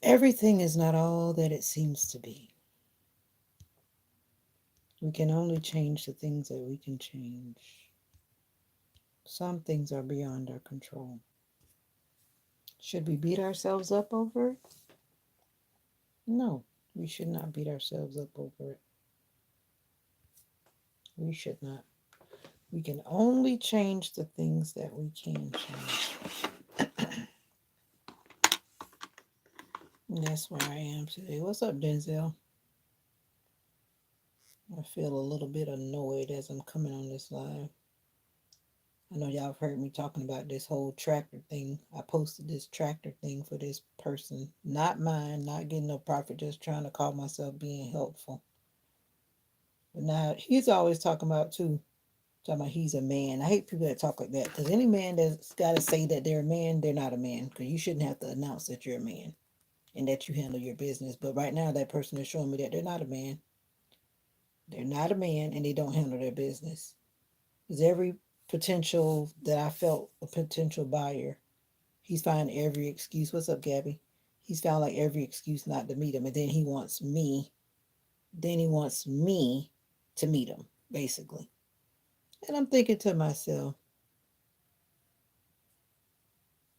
Everything is not all that it seems to be. We can only change the things that we can change. Some things are beyond our control. Should we beat ourselves up over it? No, we should not beat ourselves up over it. We should not. We can only change the things that we can change. And that's where I am today. What's up, Denzel? I feel a little bit annoyed as I'm coming on this live. I know y'all have heard me talking about this whole tractor thing. I posted this tractor thing for this person. Not mine, not getting no profit, just trying to call myself being helpful. But now he's always talking about too. Talking about he's a man. I hate people that talk like that because any man that's got to say that they're a man, they're not a man because you shouldn't have to announce that you're a man and that you handle your business. But right now, that person is showing me that they're not a man. They're not a man and they don't handle their business. Because every potential that I felt a potential buyer, he's found every excuse. What's up, Gabby? He's found like every excuse not to meet him. And then he wants me. Then he wants me to meet him, basically. And I'm thinking to myself,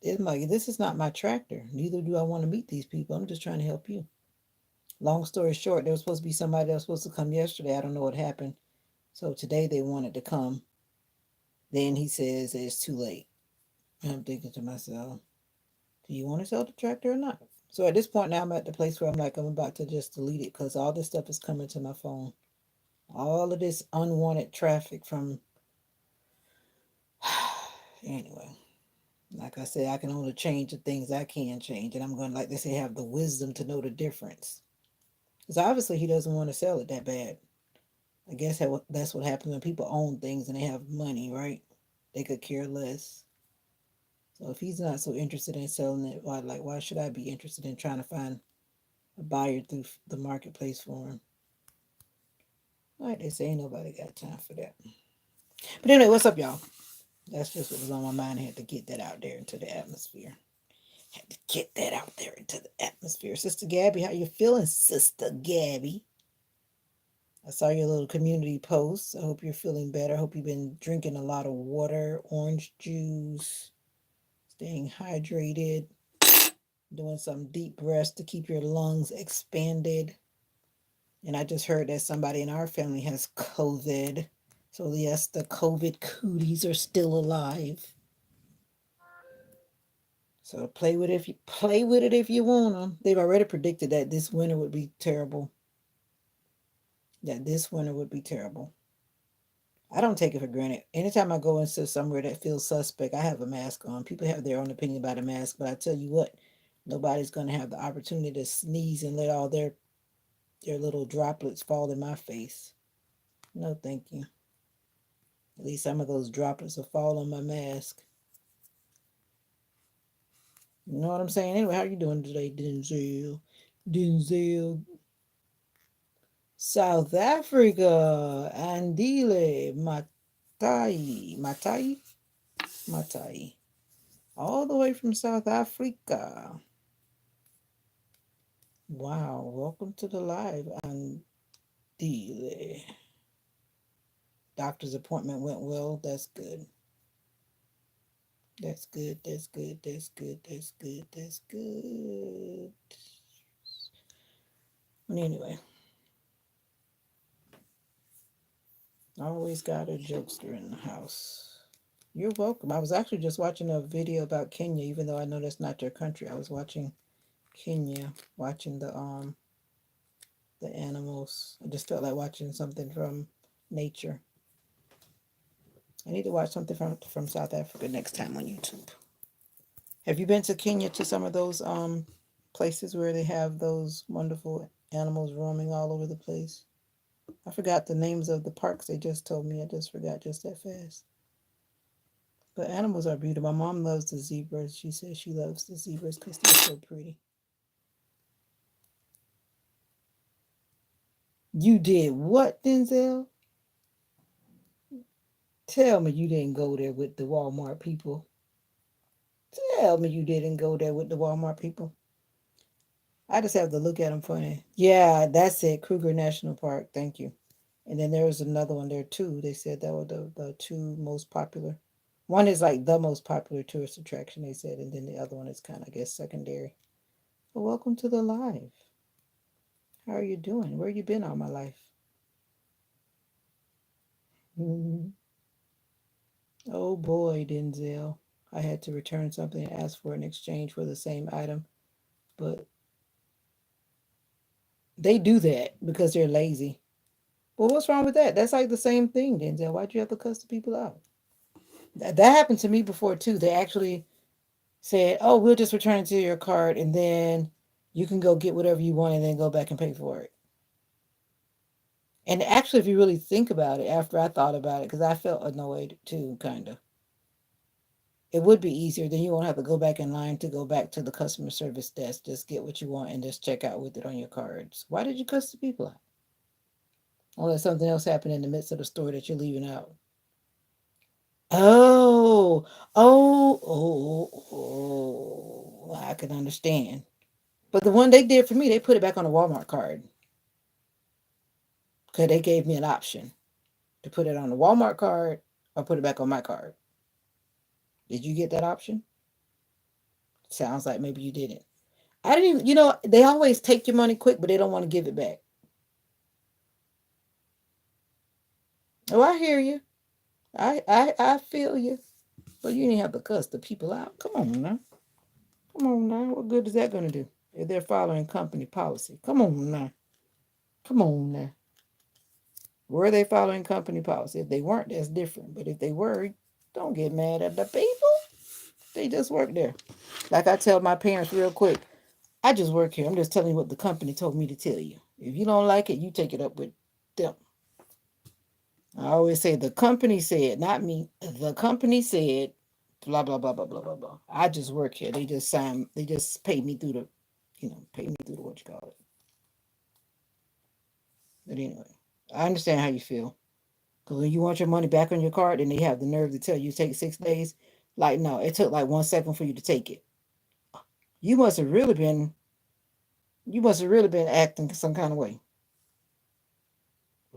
it's like, this is not my tractor. Neither do I want to meet these people. I'm just trying to help you. Long story short, there was supposed to be somebody that was supposed to come yesterday. I don't know what happened. So today they wanted to come. Then he says it's too late. And I'm thinking to myself, do you want to sell the tractor or not? So at this point now I'm at the place where I'm like, I'm about to just delete it because all this stuff is coming to my phone. All of this unwanted traffic from anyway. Like I said, I can only change the things I can change. And I'm going to, like they say, have the wisdom to know the difference. Because obviously he doesn't want to sell it that bad. I guess that's what happens when people own things and they have money, right? They could care less. So if he's not so interested in selling it, why should I be interested in trying to find a buyer through the marketplace for him? Like they say, ain't nobody got time for that. But anyway, what's up, y'all? That's just what was on my mind. I had to get that out there into the atmosphere. Had to get that out there into the atmosphere. Sister Gabby, how you feeling, Sister Gabby? I saw your little community post. I hope you're feeling better. I hope you've been drinking a lot of water, orange juice, staying hydrated, doing some deep breaths to keep your lungs expanded. And I just heard that somebody in our family has COVID. So yes, the COVID cooties are still alive. So play with it if you want them. They've already predicted that this winter would be terrible. That this winter would be terrible. I don't take it for granted. Anytime I go into somewhere that feels suspect, I have a mask on. People have their own opinion about a mask, but I tell you what, nobody's going to have the opportunity to sneeze and let all their little droplets fall in my face. No, thank you. At least some of those droplets will fall on my mask. You know what I'm saying? Anyway, how you doing today, Denzel? Denzel. South Africa. Andile. Matai. Matai? Matai. All the way from South Africa. Wow. Welcome to the live, Andile. Doctor's appointment went well. That's good. That's good. That's good. That's good. That's good. That's good. But anyway, always got a jokester in the house. You're welcome. I was actually just watching a video about Kenya, even though I know that's not your country. I was watching Kenya, watching the animals. I just felt like watching something from nature. I need to watch something from South Africa next time on YouTube. Have you been to Kenya to some of those places where they have those wonderful animals roaming all over the place? I forgot the names of the parks they just told me. I just forgot just that fast. But animals are beautiful. My mom loves the zebras. She says she loves the zebras because they're so pretty. You did what, Denzel? Tell me you didn't go there with the Walmart people. Tell me you didn't go there with the Walmart people. I just have to look at them funny. Yeah, that's it. Kruger National Park. Thank you. And then there was another one there too. They said that were the two most popular. One is like the most popular tourist attraction, they said, and then the other one is kind of, I guess, secondary. Well, welcome to the live. How are you doing? Where you been all my life? Mhm. Oh boy, Denzel. I had to return something and ask for an exchange for the same item, but they do that because they're lazy. Well, what's wrong with that? That's like the same thing, Denzel. Why'd you have to cuss the people out? That happened to me before too. They actually said, "Oh, we'll just return it to your card, and then you can go get whatever you want, and then go back and pay for it." And actually, if you really think about it, after I thought about it, because I felt annoyed too, kind of, it would be easier. Then you won't have to go back in line to go back to the customer service desk. Just get what you want and just check out with it on your cards. Why did you cuss the people out? Unless something else happened in the midst of the store that you're leaving out. Oh, I can understand. But the one they did for me, they put it back on the Walmart card because they gave me an option to put it on the Walmart card or put it back on my card. Did you get that option? Sounds like maybe you didn't. I didn't even, they always take your money quick, but they don't want to give it back. Oh, I hear you. I feel you. But you didn't have to cuss the people out. Come on now. Come on now. What good is that going to do if they're following company policy? Come on now. Come on now. Were they following company policy? If they weren't, that's different. But if they were, don't get mad at the people. They just work there. Like I tell my parents real quick, I just work here. I'm just telling you what the company told me to tell you. If you don't like it, you take it up with them. I always say the company said, not me. The company said, blah blah blah blah blah blah blah. I just work here. They just sign. They just pay me through the, pay me through the what you call it. But anyway, I understand how you feel. Because when you want your money back on your card and they have the nerve to tell you take 6 days, like no, it took like 1 second for you to take it. You must have really been, you must have really been acting some kind of way.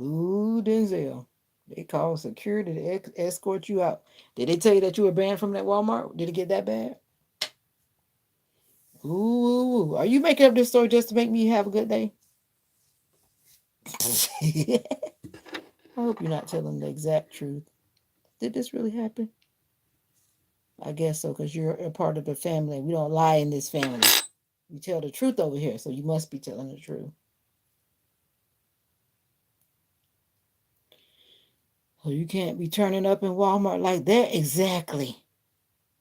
Ooh, Denzel. They called security to escort you out. Did they tell you that you were banned from that Walmart? Did it get that bad? Ooh, are you making up this story just to make me have a good day? I hope you're not telling the exact truth. Did this really happen? I guess so, because you're a part of the family. We don't lie in this family. We tell the truth over here, so you must be telling the truth. So you can't be turning up in Walmart like that. Exactly.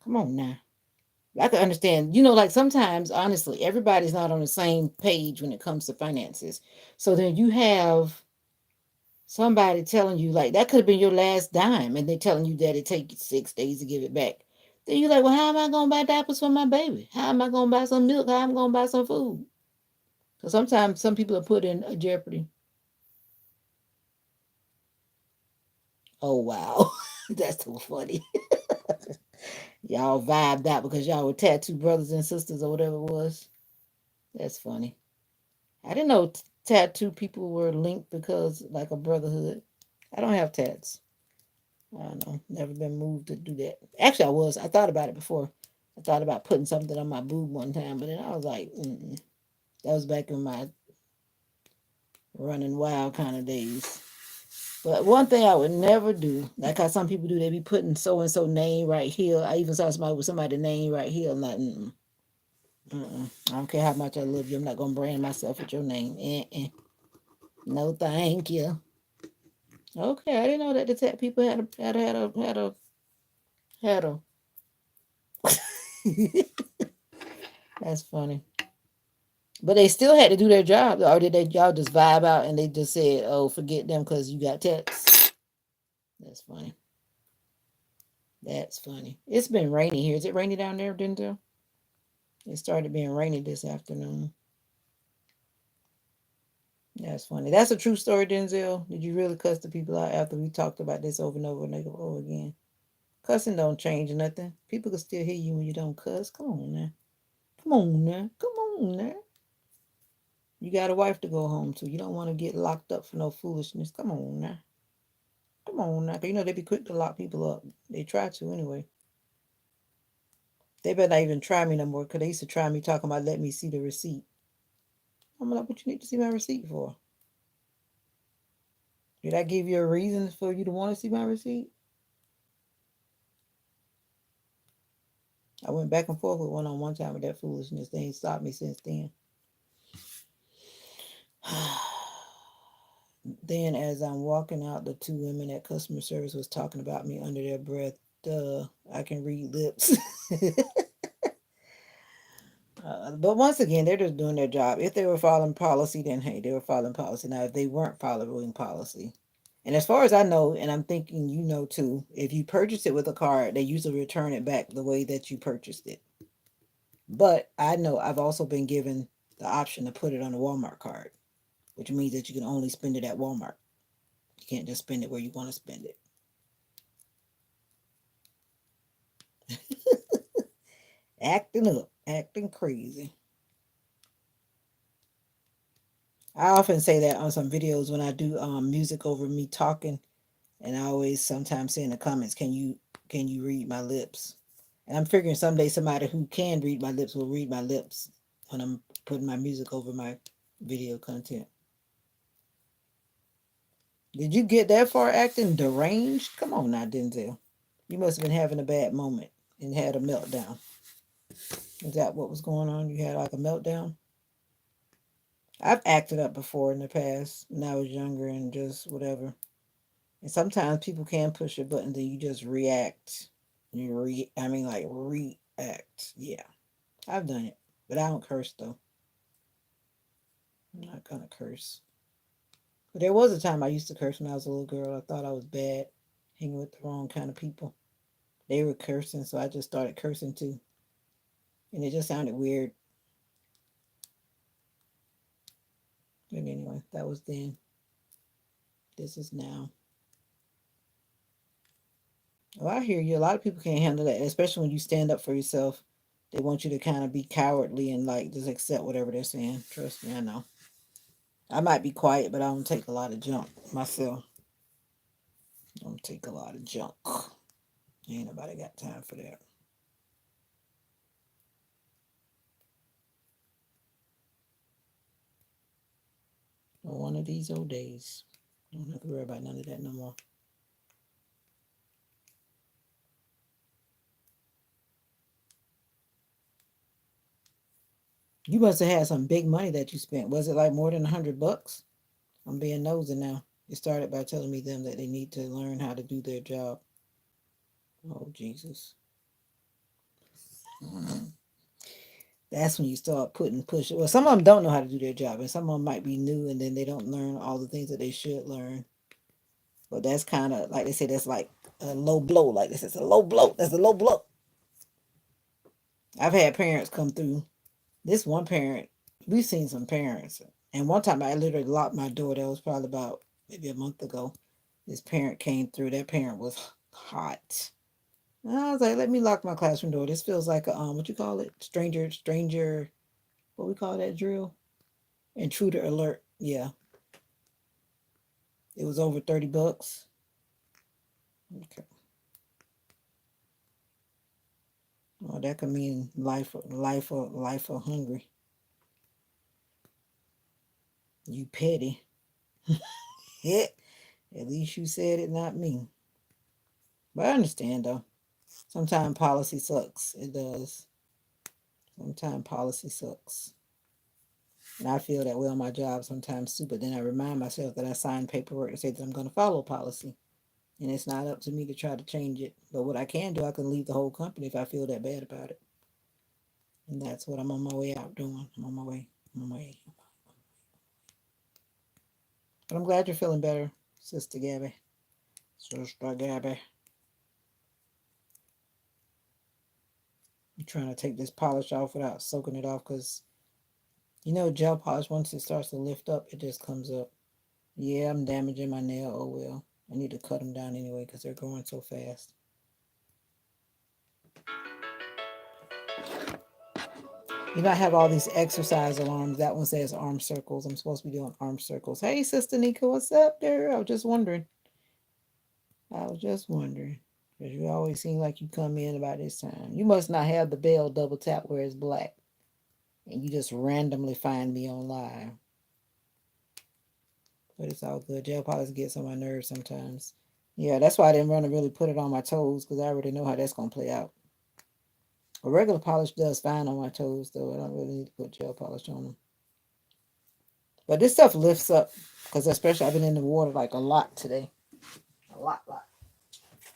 Come on now. I can understand. Like sometimes, honestly, everybody's not on the same page when it comes to finances. So then you have somebody telling you, like, that could have been your last dime, and they're telling you that it takes 6 days to give it back. Then you're like, well, how am I going to buy diapers for my baby? How am I going to buy some milk? How am I going to buy some food? Because sometimes some people are put in a jeopardy. Oh, wow. That's so funny. Y'all vibed out because y'all were tattoo brothers and sisters or whatever it was. That's funny. I didn't know tattoo people were linked because like a brotherhood. I don't have tats. I don't know. Never been moved to do that. Actually, I was. I thought about it before. I thought about putting something on my boob one time, but then I was like, mm-mm. That was back in my running wild kind of days. But one thing I would never do, like how some people do, they be putting so and so name right here. I even saw somebody with somebody's name right here. I'm like, mm-mm, mm-mm. I don't care how much I love you. I'm not gonna brand myself with your name. No, thank you. Okay, I didn't know that the tech people had a. That's funny. But they still had to do their job, or did they y'all just vibe out and they just said, "Oh, forget them because you got texts." That's funny. That's funny. It's been rainy here. Is it rainy down there, Denzel? It started being rainy this afternoon. That's funny. That's a true story, Denzel. Did you really cuss the people out after we talked about this over and over and over again? Cussing don't change nothing. People can still hear you when you don't cuss. Come on now. Come on now. Come on now. You got a wife to go home to. You don't want to get locked up for no foolishness. Come on now. Come on now. 'Cause you know they be quick to lock people up. They try to anyway. They better not even try me no more because they used to try me talking about let me see the receipt. I'm like, what you need to see my receipt for? Did I give you a reason for you to want to see my receipt? I went back and forth with one on one time with that foolishness. They ain't stopped me since then. Then, as I'm walking out, the two women at customer service was talking about me under their breath. Duh, I can read lips. But once again, they're just doing their job. If they were following policy, then hey, they were following policy. Now, if they weren't following policy, and as far as I know, and I'm thinking you know too, if you purchase it with a card, they usually return it back the way that you purchased it. But I know I've also been given the option to put it on a Walmart card, which means that you can only spend it at Walmart. You can't just spend it where you want to spend it. Acting up, acting crazy. I often say that on some videos when I do music over me talking, and I always sometimes say in the comments, can you read my lips? And I'm figuring someday somebody who can read my lips will read my lips when I'm putting my music over my video content. Did you get that far acting deranged? Come on now, Denzel. You must have been having a bad moment and had a meltdown. Is that what was going on? You had like a meltdown? I've acted up before in the past when I was younger and just whatever. And sometimes people can push your buttons and you just react. I mean like react. Yeah. I've done it. But I don't curse though. I'm not gonna curse. But there was a time I used to curse when I was a little girl. I thought I was bad, hanging with the wrong kind of people. They were cursing, so I just started cursing too. And it just sounded weird. But anyway, that was then. This is now. Oh, I hear you. A lot of people can't handle that, especially when you stand up for yourself. They want you to kind of be cowardly and like just accept whatever they're saying. Trust me, I know. I might be quiet, but I don't take a lot of junk myself. I don't take a lot of junk. Ain't nobody got time for that. One of these old days. Don't have to worry about none of that no more. You must have had some big money that you spent. Was it like more than $100? I'm being nosy now. It started by telling me them that they need to learn how to do their job. Oh Jesus. That's when you start putting push. Well, some of them don't know how to do their job, and some of them might be new, and then they don't learn all the things that they should learn. But that's kind of like they say. That's like a low blow. Like this is a low blow. That's a low blow. I've had parents come through. This one parent, we've seen some parents, and one time I literally locked my door. That was probably about maybe a month ago. This parent came through. That parent was hot. And I was like, let me lock my classroom door. This feels like a what you call it? Stranger. What we call that drill? Intruder alert. Yeah, it was over $30. Okay. Well, that could mean life or hungry. You petty. Yeah. At least you said it, not me. But I understand though. Sometimes policy sucks. It does. Sometimes policy sucks. And I feel that way on my job sometimes too. But then I remind myself that I signed paperwork to say that I'm going to follow policy. And it's not up to me to try to change it. But what I can do, I can leave the whole company if I feel that bad about it. And that's what I'm on my way out doing. I'm on my way. I'm on my way. But I'm glad you're feeling better, Sister Gabby. Sister Gabby. I'm trying to take this polish off without soaking it off because gel polish, once it starts to lift up, it just comes up. Yeah, I'm damaging my nail. Oh well. I need to cut them down anyway because they're growing so fast. You know, I have all these exercise alarms. That one says arm circles. I'm supposed to be doing arm circles. Hey, Sister Nika, what's up there? I was just wondering. I was just wondering. Because you always seem like you come in about this time. You must not have the bell double tap where it's black. And you just randomly find me on live. But it's all good. Gel polish gets on my nerves sometimes. Yeah, that's why I didn't want to really put it on my toes because I already know how that's going to play out. A regular polish does fine on my toes, though. I don't really need to put gel polish on them. But this stuff lifts up because, especially, I've been in the water like a lot today. A lot.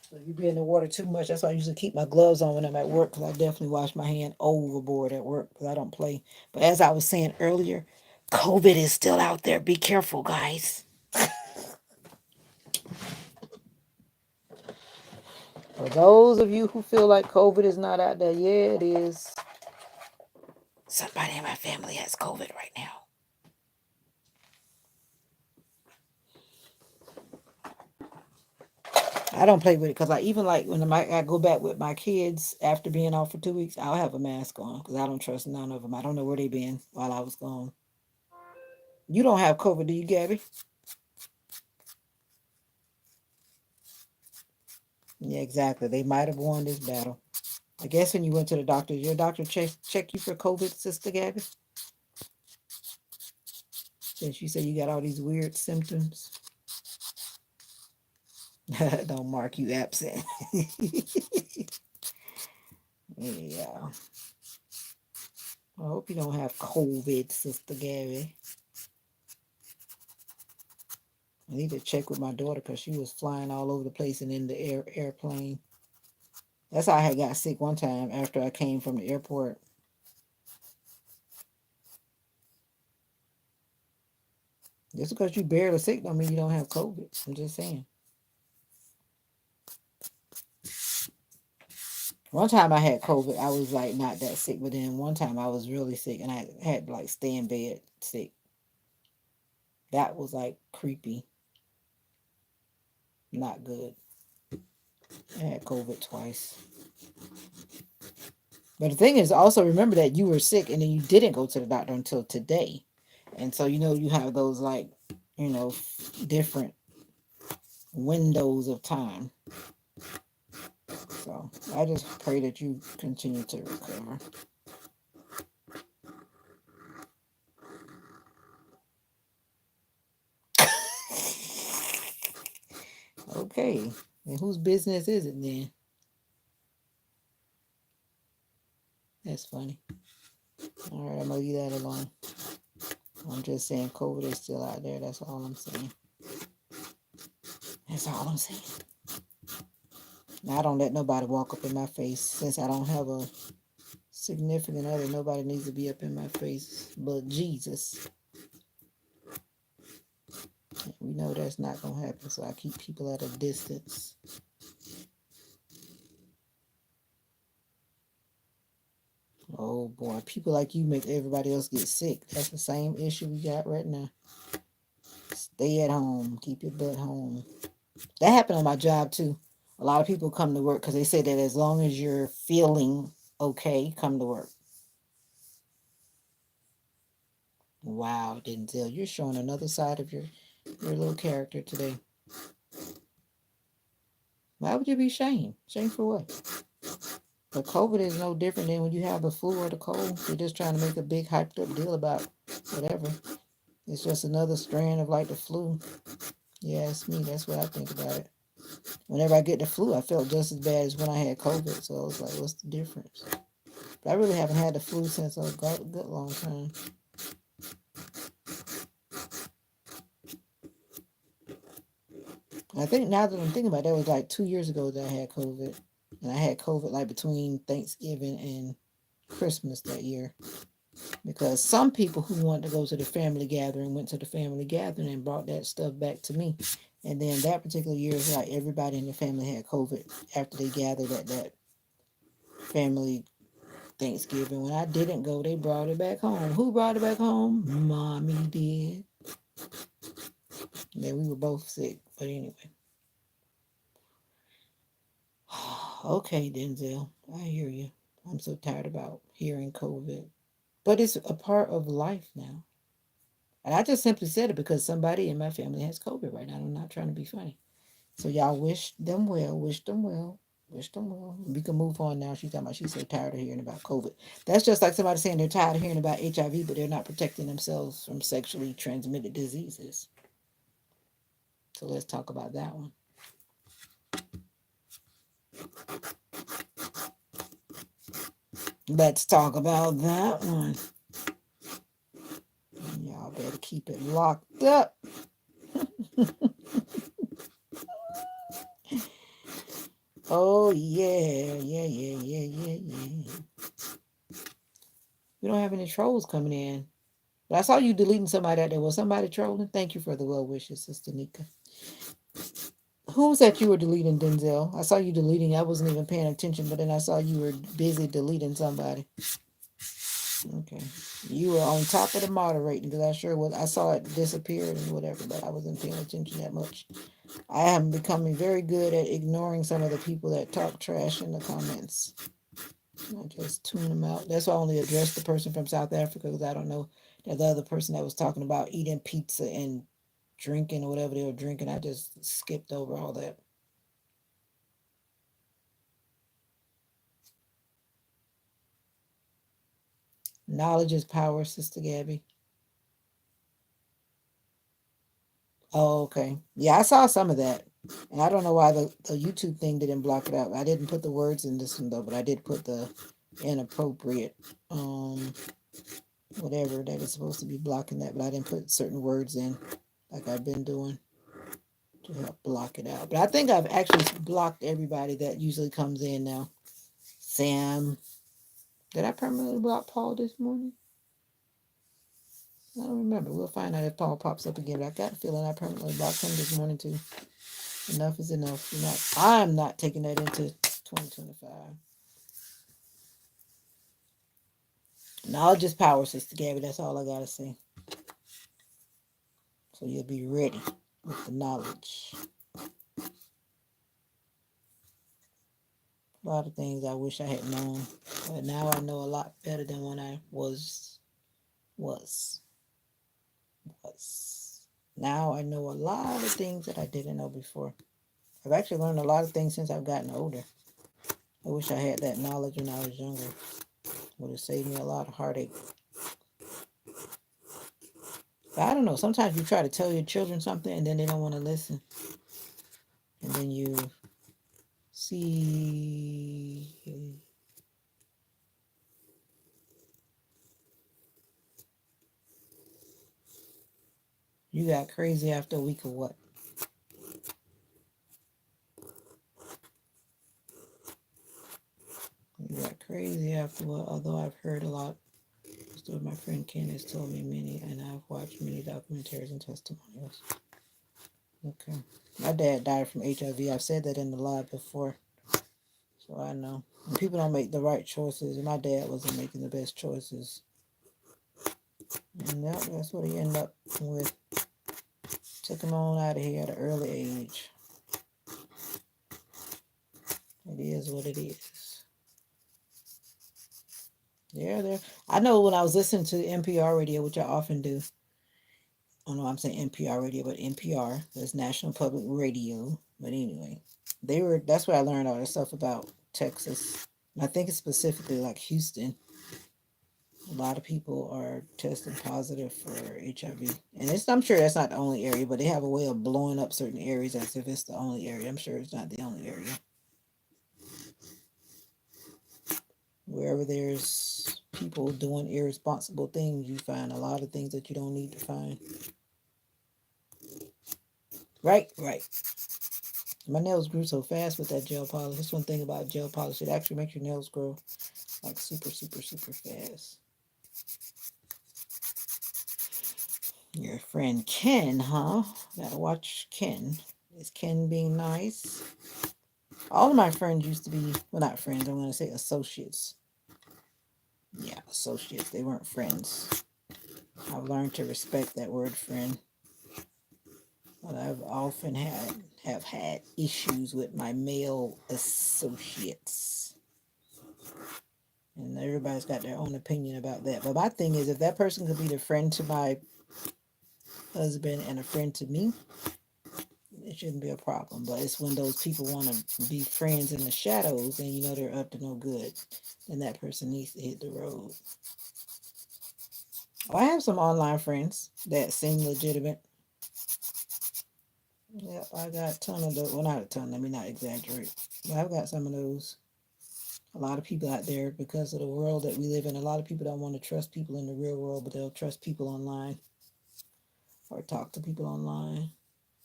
So if you be in the water too much, that's why I usually keep my gloves on when I'm at work because I definitely wash my hand overboard at work because I don't play. But as I was saying earlier, COVID is still out there. Be careful, guys. For those of you who feel like COVID is not out there, yeah, it is. Somebody in my family has COVID right now. I don't play with it because I even like when I go back with my kids after being off for 2 weeks, I'll have a mask on because I don't trust none of them. I don't know where they been while I was gone. You don't have COVID, do you, Gabby? Yeah, exactly. They might have won this battle. I guess when you went to the doctor, your doctor check you for COVID, Sister Gabby? Since you said you got all these weird symptoms. Don't mark you absent. Yeah. I hope you don't have COVID, Sister Gabby. I need to check with my daughter because she was flying all over the place and in the airplane. That's how I had got sick one time after I came from the airport. Just because you barely sick don't mean you don't have COVID. I'm just saying. One time I had COVID, I was like not that sick, but then one time I was really sick and I had to like stay in bed sick. That was like creepy, not good. I had COVID twice. But the thing is, also remember that you were sick and then you didn't go to the doctor until today. And so, you have those like, different windows of time. So I just pray that you continue to recover. Okay. And whose business is it then? That's funny. All right, I'm gonna leave that alone. I'm just saying COVID is still out there. That's all I'm saying. That's all I'm saying. Now, I don't let nobody walk up in my face since I don't have a significant other. Nobody needs to be up in my face but Jesus. We know that's not going to happen, so I keep people at a distance. Oh boy, people like you make everybody else get sick. That's the same issue we got right now. Stay at home. Keep your butt home. That happened on my job too. A lot of people come to work because they say that as long as you're feeling okay, come to work. Wow, Denzel, you're showing another side of your little character today. Why would you be shamed? Shamed for what? But COVID is no different than when you have the flu or the cold. They're just trying to make a big hyped up deal about whatever. It's just another strand of like the flu. Yeah, it's me. That's what I think about it. Whenever I get the flu, I felt just as bad as when I had COVID. So I was like, what's the difference? But I really haven't had the flu since a good long time. I think now that I'm thinking about it, that was like 2 years ago that I had COVID. And I had COVID like between Thanksgiving and Christmas that year. Because some people who wanted to go to the family gathering went to the family gathering and brought that stuff back to me. And then that particular year, it's like everybody in the family had COVID after they gathered at that family Thanksgiving. When I didn't go, they brought it back home. Who brought it back home? Mommy did. Then we were both sick. But anyway. Okay, Denzel. I hear you. I'm so tired about hearing COVID. But it's a part of life now. And I just simply said it because somebody in my family has COVID right now. I'm not trying to be funny. So y'all wish them well, wish them well, wish them well. We can move on now. She's talking about she's so tired of hearing about COVID. That's just like somebody saying they're tired of hearing about HIV, but they're not protecting themselves from sexually transmitted diseases. So let's talk about that one. Let's talk about that one. And y'all better keep it locked up. Oh yeah, yeah, yeah, yeah, yeah, yeah. We don't have any trolls coming in. But I saw you deleting somebody out there. Was somebody trolling? Thank you for the well wishes, Sister Nika. Who was that you were deleting, Denzel? I saw you deleting. I wasn't even paying attention, but then I saw you were busy deleting somebody. Okay. You were on top of the moderating because I sure was. I saw it disappear and whatever, but I wasn't paying attention that much. I am becoming very good at ignoring some of the people that talk trash in the comments. I just tune them out. That's why I only addressed the person from South Africa because I don't know that the other person that was talking about eating pizza and drinking or whatever they were drinking. I just skipped over all that. Knowledge is power, Sister Gabby. Oh, okay. Yeah, I saw some of that. And I don't know why the YouTube thing didn't block it out. I didn't put the words in this one though, but I did put the inappropriate whatever that is supposed to be blocking that, but I didn't put certain words in like I've been doing to help block it out. But I think I've actually blocked everybody that usually comes in now. Sam. Did I permanently block Paul this morning? I don't remember. We'll find out if Paul pops up again. But I got a feeling I permanently blocked him this morning too. Enough is enough. I'm not taking that into 2025. Knowledge is power, Sister Gabby. That's all I gotta say. So you'll be ready with the knowledge. A lot of things I wish I had known, but now I know a lot better than when I was. Now I know a lot of things that I didn't know before. I've actually learned a lot of things since I've gotten older. I wish I had that knowledge when I was younger. It would have saved me a lot of heartache. But I don't know. Sometimes you try to tell your children something and then they don't want to listen. And then you see. You got crazy after a week of what? You got crazy after what? Although I've heard a lot. So my friend Ken has told me many, and I've watched many documentaries and testimonials. Okay. My dad died from HIV. I've said that in the live before. So I know. When people don't make the right choices, my dad wasn't making the best choices. And that's what he ended up with. Took him on out of here at an early age. It is what it is. Yeah, there. I know when I was listening to NPR radio, which I often do. I don't know I'm saying NPR radio, but NPR, that's National Public Radio. But anyway, that's where I learned all this stuff about Texas. And I think it's specifically like Houston. A lot of people are testing positive for HIV. And I'm sure that's not the only area, but they have a way of blowing up certain areas as if it's the only area. I'm sure it's not the only area. Wherever there's people doing irresponsible things, you find a lot of things that you don't need to find. Right. My nails grew so fast with that gel polish. That's one thing about gel polish. It actually makes your nails grow like super, super, super fast. Your friend Ken, huh? Gotta watch Ken. Is Ken being nice? All of my friends used to be, well, not friends, I'm going to say associates. Yeah, associates. They weren't friends. I've learned to respect that word friend. But I've often have had issues with my male associates. And everybody's got their own opinion about that. But my thing is, if that person could be the friend to my husband and a friend to me, it shouldn't be a problem. But it's when those people want to be friends in the shadows and you know they're up to no good, then that person needs to hit the road. Oh, I have some online friends that seem legitimate. Yep, I got a ton of those. Well, not a ton, let me not exaggerate. But I've got some of those. A lot of people out there, because of the world that we live in, a lot of people don't want to trust people in the real world, but they'll trust people online or talk to people online.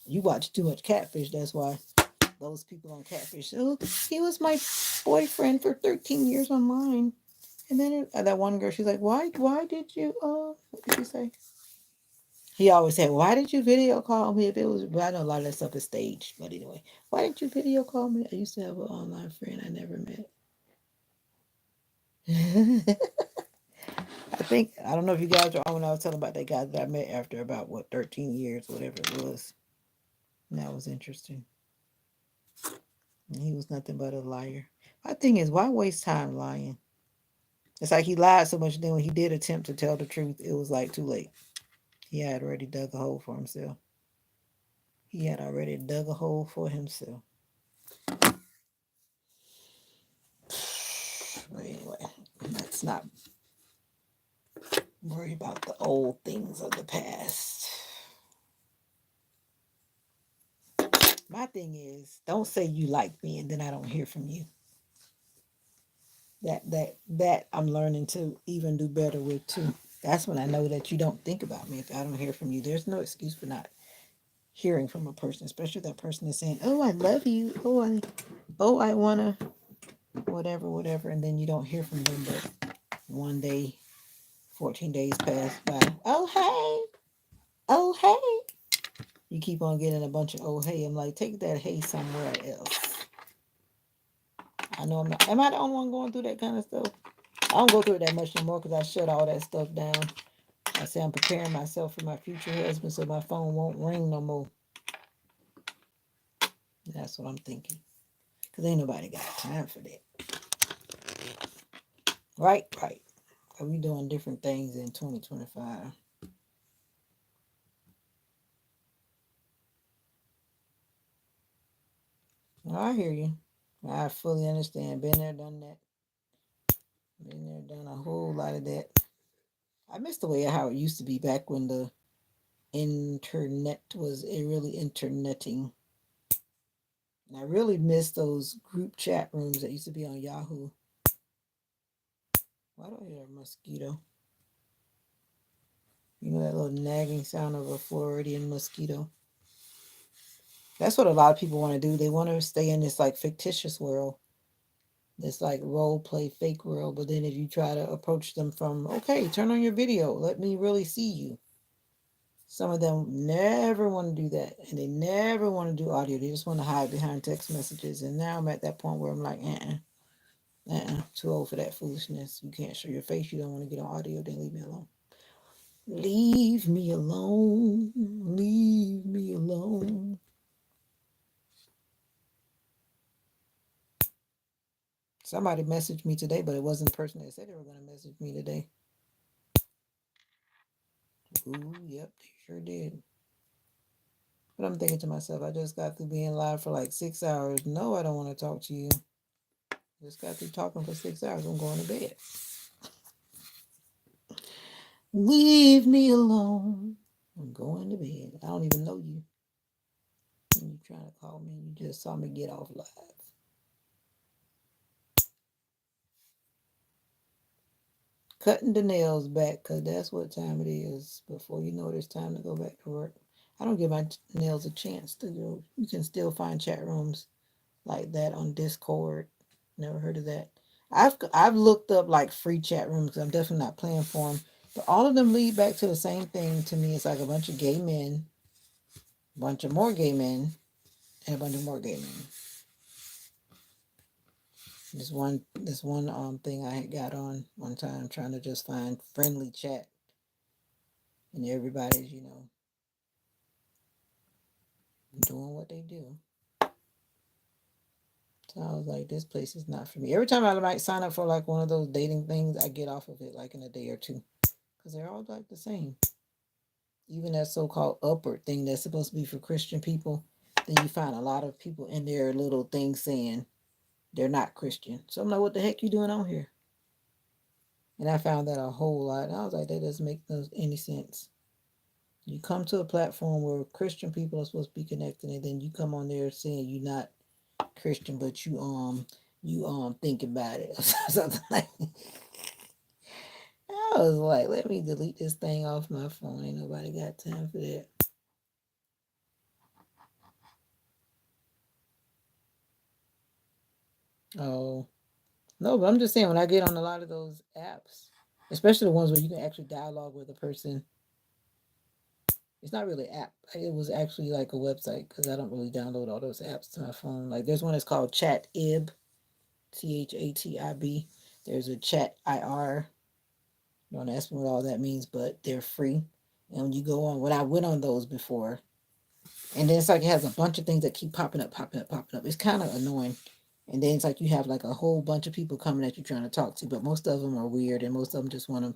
You watch too much catfish, that's why. Those people on catfish, oh, he was my boyfriend for 13 years online. And then that one girl, she's like, why did you, what did she say? He always said, why did you video call me if it was, but I know a lot of that stuff is staged. But anyway, why did you video call me? I used to have an online friend I never met. I think, I don't know if you guys were on when I was telling about that guy that I met after about, what, 13 years, whatever it was. And that was interesting. And he was nothing but a liar. My thing is, why waste time lying? It's like he lied so much, then when he did attempt to tell the truth, it was like too late. He had already dug a hole for himself. He had already dug a hole for himself. But anyway, let's not worry about the old things of the past. My thing is, don't say you like me and then I don't hear from you. That I'm learning to even do better with too. That's when I know that you don't think about me if I don't hear from you. There's no excuse for not hearing from a person, especially if that person is saying, "Oh, I love you. I wanna whatever," and then you don't hear from them. But one day, 14 days pass by. Oh hey. You keep on getting a bunch of oh hey. I'm like, take that hey somewhere else. I know I'm not. Am I the only one going through that kind of stuff? I don't go through it that much anymore because I shut all that stuff down. I say I'm preparing myself for my future husband so my phone won't ring no more. That's what I'm thinking. Because ain't nobody got time for that. Right, right. Are we doing different things in 2025? Oh, I hear you. I fully understand. Been there, done that. Been there, done a whole lot of that. I miss the way how it used to be back when the internet was really interneting. And I really miss those group chat rooms that used to be on Yahoo. Why do I hear a mosquito? You know that little nagging sound of a Floridian mosquito? That's what a lot of people want to do. They want to stay in this like fictitious world, this like role play fake world. But then if you try to approach them from, okay, turn on your video, let me really see you. Some of them never want to do that, and they never want to do audio. They just want to hide behind text messages. And now I'm at that point where I'm like, too old for that foolishness. You can't show your face. You don't want to get on audio. Then leave me alone. Leave me alone. Leave me alone. Somebody messaged me today, but it wasn't the person that said they were going to message me today. Ooh, yep, they sure did. But I'm thinking to myself, I just got through being live for like 6 hours. No, I don't want to talk to you. Just got through talking for 6 hours. I'm going to bed. Leave me alone. I'm going to bed. I don't even know you. And you trying to call me. You just saw me get off live. Cutting the nails back because that's what time it is. Before you know it, it's time to go back to work. I don't give my nails a chance to go. You can still find chat rooms like that on Discord. Never heard of that. I've looked up like free chat rooms because I'm definitely not paying for them. But all of them lead back to the same thing to me. It's like a bunch of gay men, a bunch of more gay men, and a bunch of more gay men. This one thing I had got on one time trying to just find friendly chat, and everybody's doing what they do. So I was like, this place is not for me. Every time I might sign up for like one of those dating things, I get off of it like in a day or two because they're all like the same. Even that so-called upward thing that's supposed to be for Christian people, then you find a lot of people in their little things saying they're not Christian. So I'm like, what the heck you doing on here? And I found that a whole lot. I was like, that doesn't make any sense. You come to a platform where Christian people are supposed to be connected, and then you come on there saying you're not Christian, but you think about it or something like that. I was like, let me delete this thing off my phone. Ain't nobody got time for that. Oh no, but I'm just saying when I get on a lot of those apps, especially the ones where you can actually dialogue with a person. It's not really app. It was actually like a website because I don't really download all those apps to my phone. Like there's one that's called Chatib, Chatib. There's a Chat IR. Don't ask me what all that means, but they're free. And when you go on, when I went on those before, and then it's like it has a bunch of things that keep popping up, popping up, popping up. It's kind of annoying. And then it's like you have like a whole bunch of people coming at you trying to talk to, but most of them are weird, and most of them just want to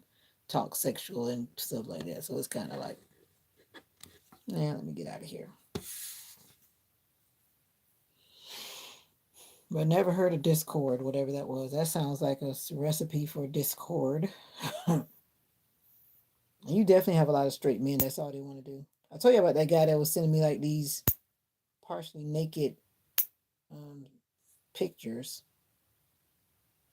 talk sexual and stuff like that. So it's kind of like, let me get out of here. But never heard of Discord, whatever that was. That sounds like a recipe for Discord. And you definitely have a lot of straight men. That's all they want to do. I told you about that guy that was sending me like these partially naked um, pictures.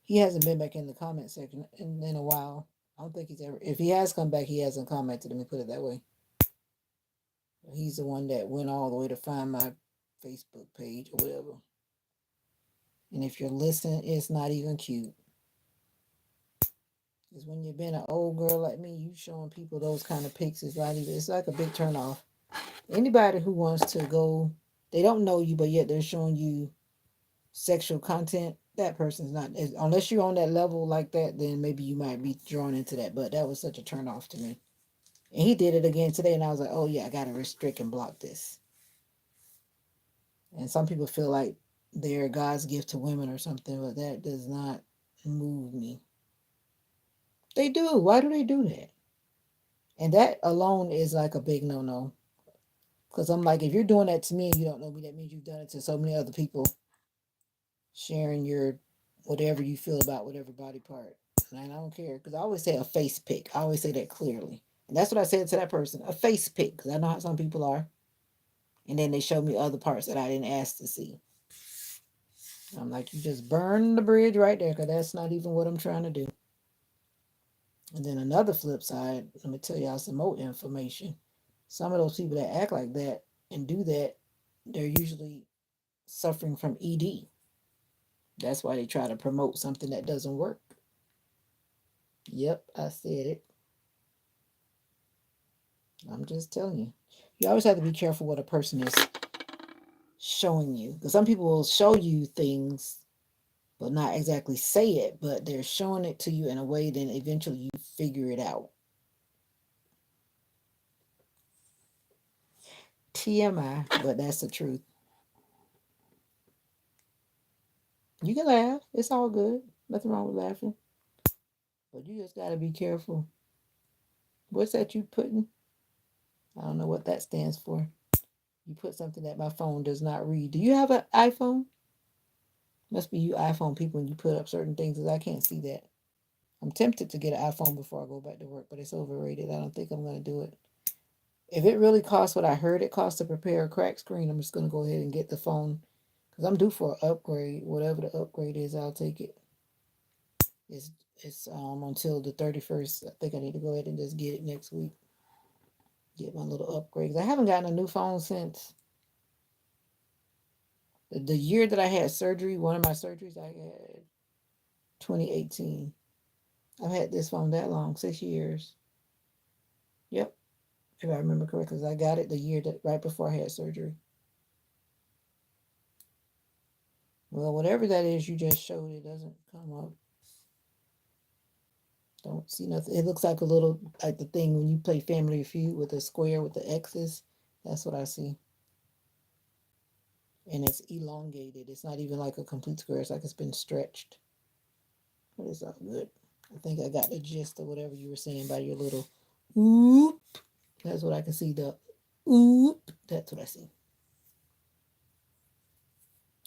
He hasn't been back in the comment section in a while. I don't think he's ever. If he has come back, he hasn't commented. Let me put it that way. He's the one that went all the way to find my Facebook page or whatever. And if you're listening, it's not even cute. Because when you've been an old girl like me, you showing people those kind of pics is not even. It's like a big turn off. Anybody who wants to go, they don't know you, but yet they're showing you sexual content. That person's not. Unless you're on that level like that, then maybe you might be drawn into that. But that was such a turn off to me. And he did it again today, and I was like, oh yeah, I gotta restrict and block this. And some people feel like they're God's gift to women or something, but that does not move me. They do. Why do they do that? And that alone is like a big no no. Because I'm like, if you're doing that to me and you don't know me, that means you've done it to so many other people, sharing your whatever you feel about whatever body part. And I don't care. Because I always say a face pick. I always say that clearly. And that's what I said to that person, a face pick. Because I know how some people are. And then they showed me other parts that I didn't ask to see. I'm like, you just burn the bridge right there. Because that's not even what I'm trying to do. And then another flip side, let me tell y'all some more information. Some of those people that act like that and do that, they're usually suffering from ED. That's why they try to promote something that doesn't work. Yep, I said it. I'm just telling you. You always have to be careful what a person is showing you. Because some people will show you things, but not exactly say it, but they're showing it to you in a way, then eventually you figure it out. TMI, but that's the truth. You can laugh. It's all good. Nothing wrong with laughing. But you just got to be careful. What's that you putting? I don't know what that stands for. You put something that my phone does not read. Do you have an iPhone? Must be you iPhone people when you put up certain things because I can't see that. I'm tempted to get an iPhone before I go back to work, but it's overrated. I don't think I'm going to do it. If it really costs what I heard it costs to prepare a crack screen, I'm just going to go ahead and get the phone because I'm due for an upgrade. Whatever the upgrade is, I'll take it. It's until the 31st. I think I need to go ahead and just get it next week. Get my little upgrades. I haven't gotten a new phone since the year that I had surgery. One of my surgeries I had 2018. I've had this phone that long, 6 years. Yep, if I remember correctly, 'cause I got it the year that right before I had surgery. Well, whatever that is you just showed, it doesn't come up. Don't see nothing. It looks like a little like the thing when you play Family Feud with a square with the X's. That's what I see. and it's elongated. It's not even like a complete square. It's like it's been stretched. But it's all good. I think I got the gist of whatever you were saying by your little oop. That's what I can see. The oop. That's what I see.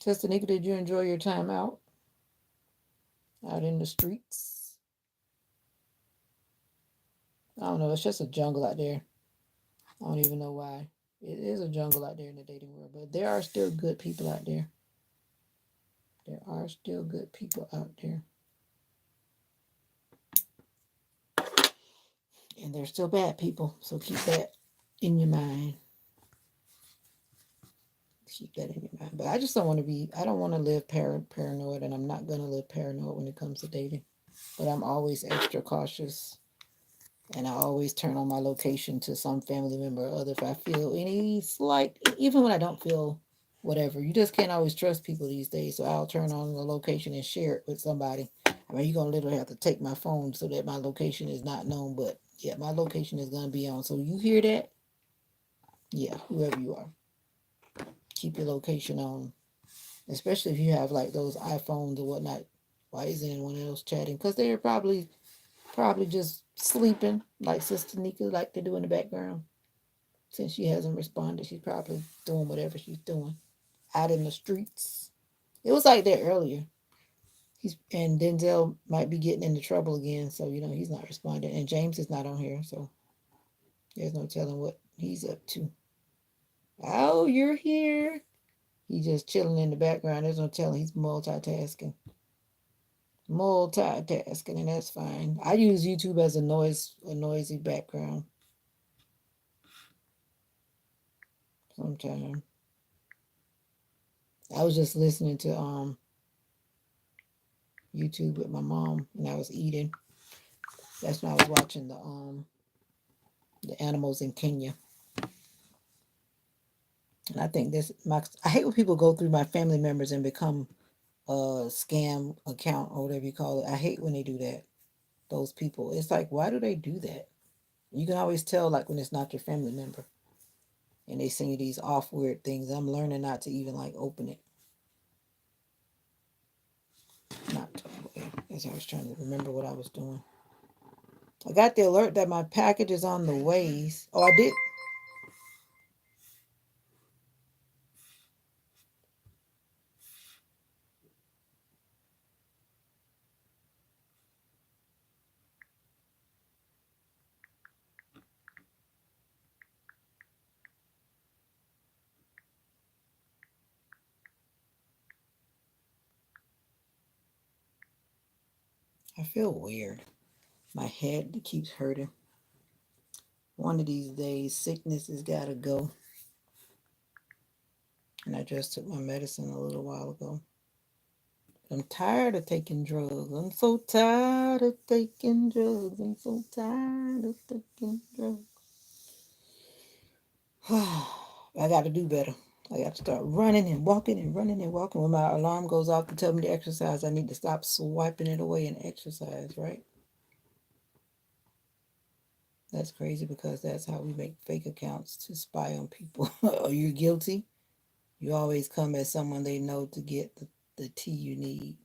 Sister Nika, did you enjoy your time out in the streets? I don't know. It's just a jungle out there. I don't even know why. It is a jungle out there in the dating world, but there are still good people out there. There are still good people out there. And there's still bad people. So keep that in your mind. Keep that in your mind. But I just don't want to be, I don't want to live paranoid, and I'm not going to live paranoid when it comes to dating. But I'm always extra cautious. And I always turn on my location to some family member or other if I feel any slight, even when I don't feel whatever. You just can't always trust people these days. So I'll turn on the location and share it with somebody. I mean, you're going to literally have to take my phone so that my location is not known. But yeah, my location is going to be on. So you hear that? Yeah, whoever you are, keep your location on. Especially if you have like those iPhones or whatnot. Why isn't anyone else chatting? Because they're probably just sleeping, like Sister Nika like to do in the background. Since she hasn't responded, she's probably doing whatever she's doing out in the streets. It was like that earlier. And Denzel might be getting into trouble again, so he's not responding. And James is not on here, so there's no telling what he's up to. Oh, you're here. He's just chilling in the background. There's no telling. He's multitasking, and that's fine. I use YouTube as a noisy background sometimes. I was just listening to YouTube with my mom when I was eating. That's when I was watching the animals in Kenya. And I think I hate when people go through my family members and become a scam account or whatever you call it. I hate when they do that. Those people. It's like, why do they do that? You can always tell like when it's not your family member. And they send you these off weird things. I'm learning not to even like open it. Not totally. As I was trying to remember what I was doing. I got the alert that my package is on the ways. Oh, I did. I feel weird. My head keeps hurting. One of these days, sickness has got to go. And I just took my medicine a little while ago. I'm tired of taking drugs. I'm so tired of taking drugs. I'm so tired of taking drugs. I got to do better. I got to start running and walking and running and walking. When my alarm goes off to tell me to exercise, I need to stop swiping it away and exercise, right? That's crazy because that's how we make fake accounts to spy on people. Are you guilty? You always come as someone they know to get the tea you need.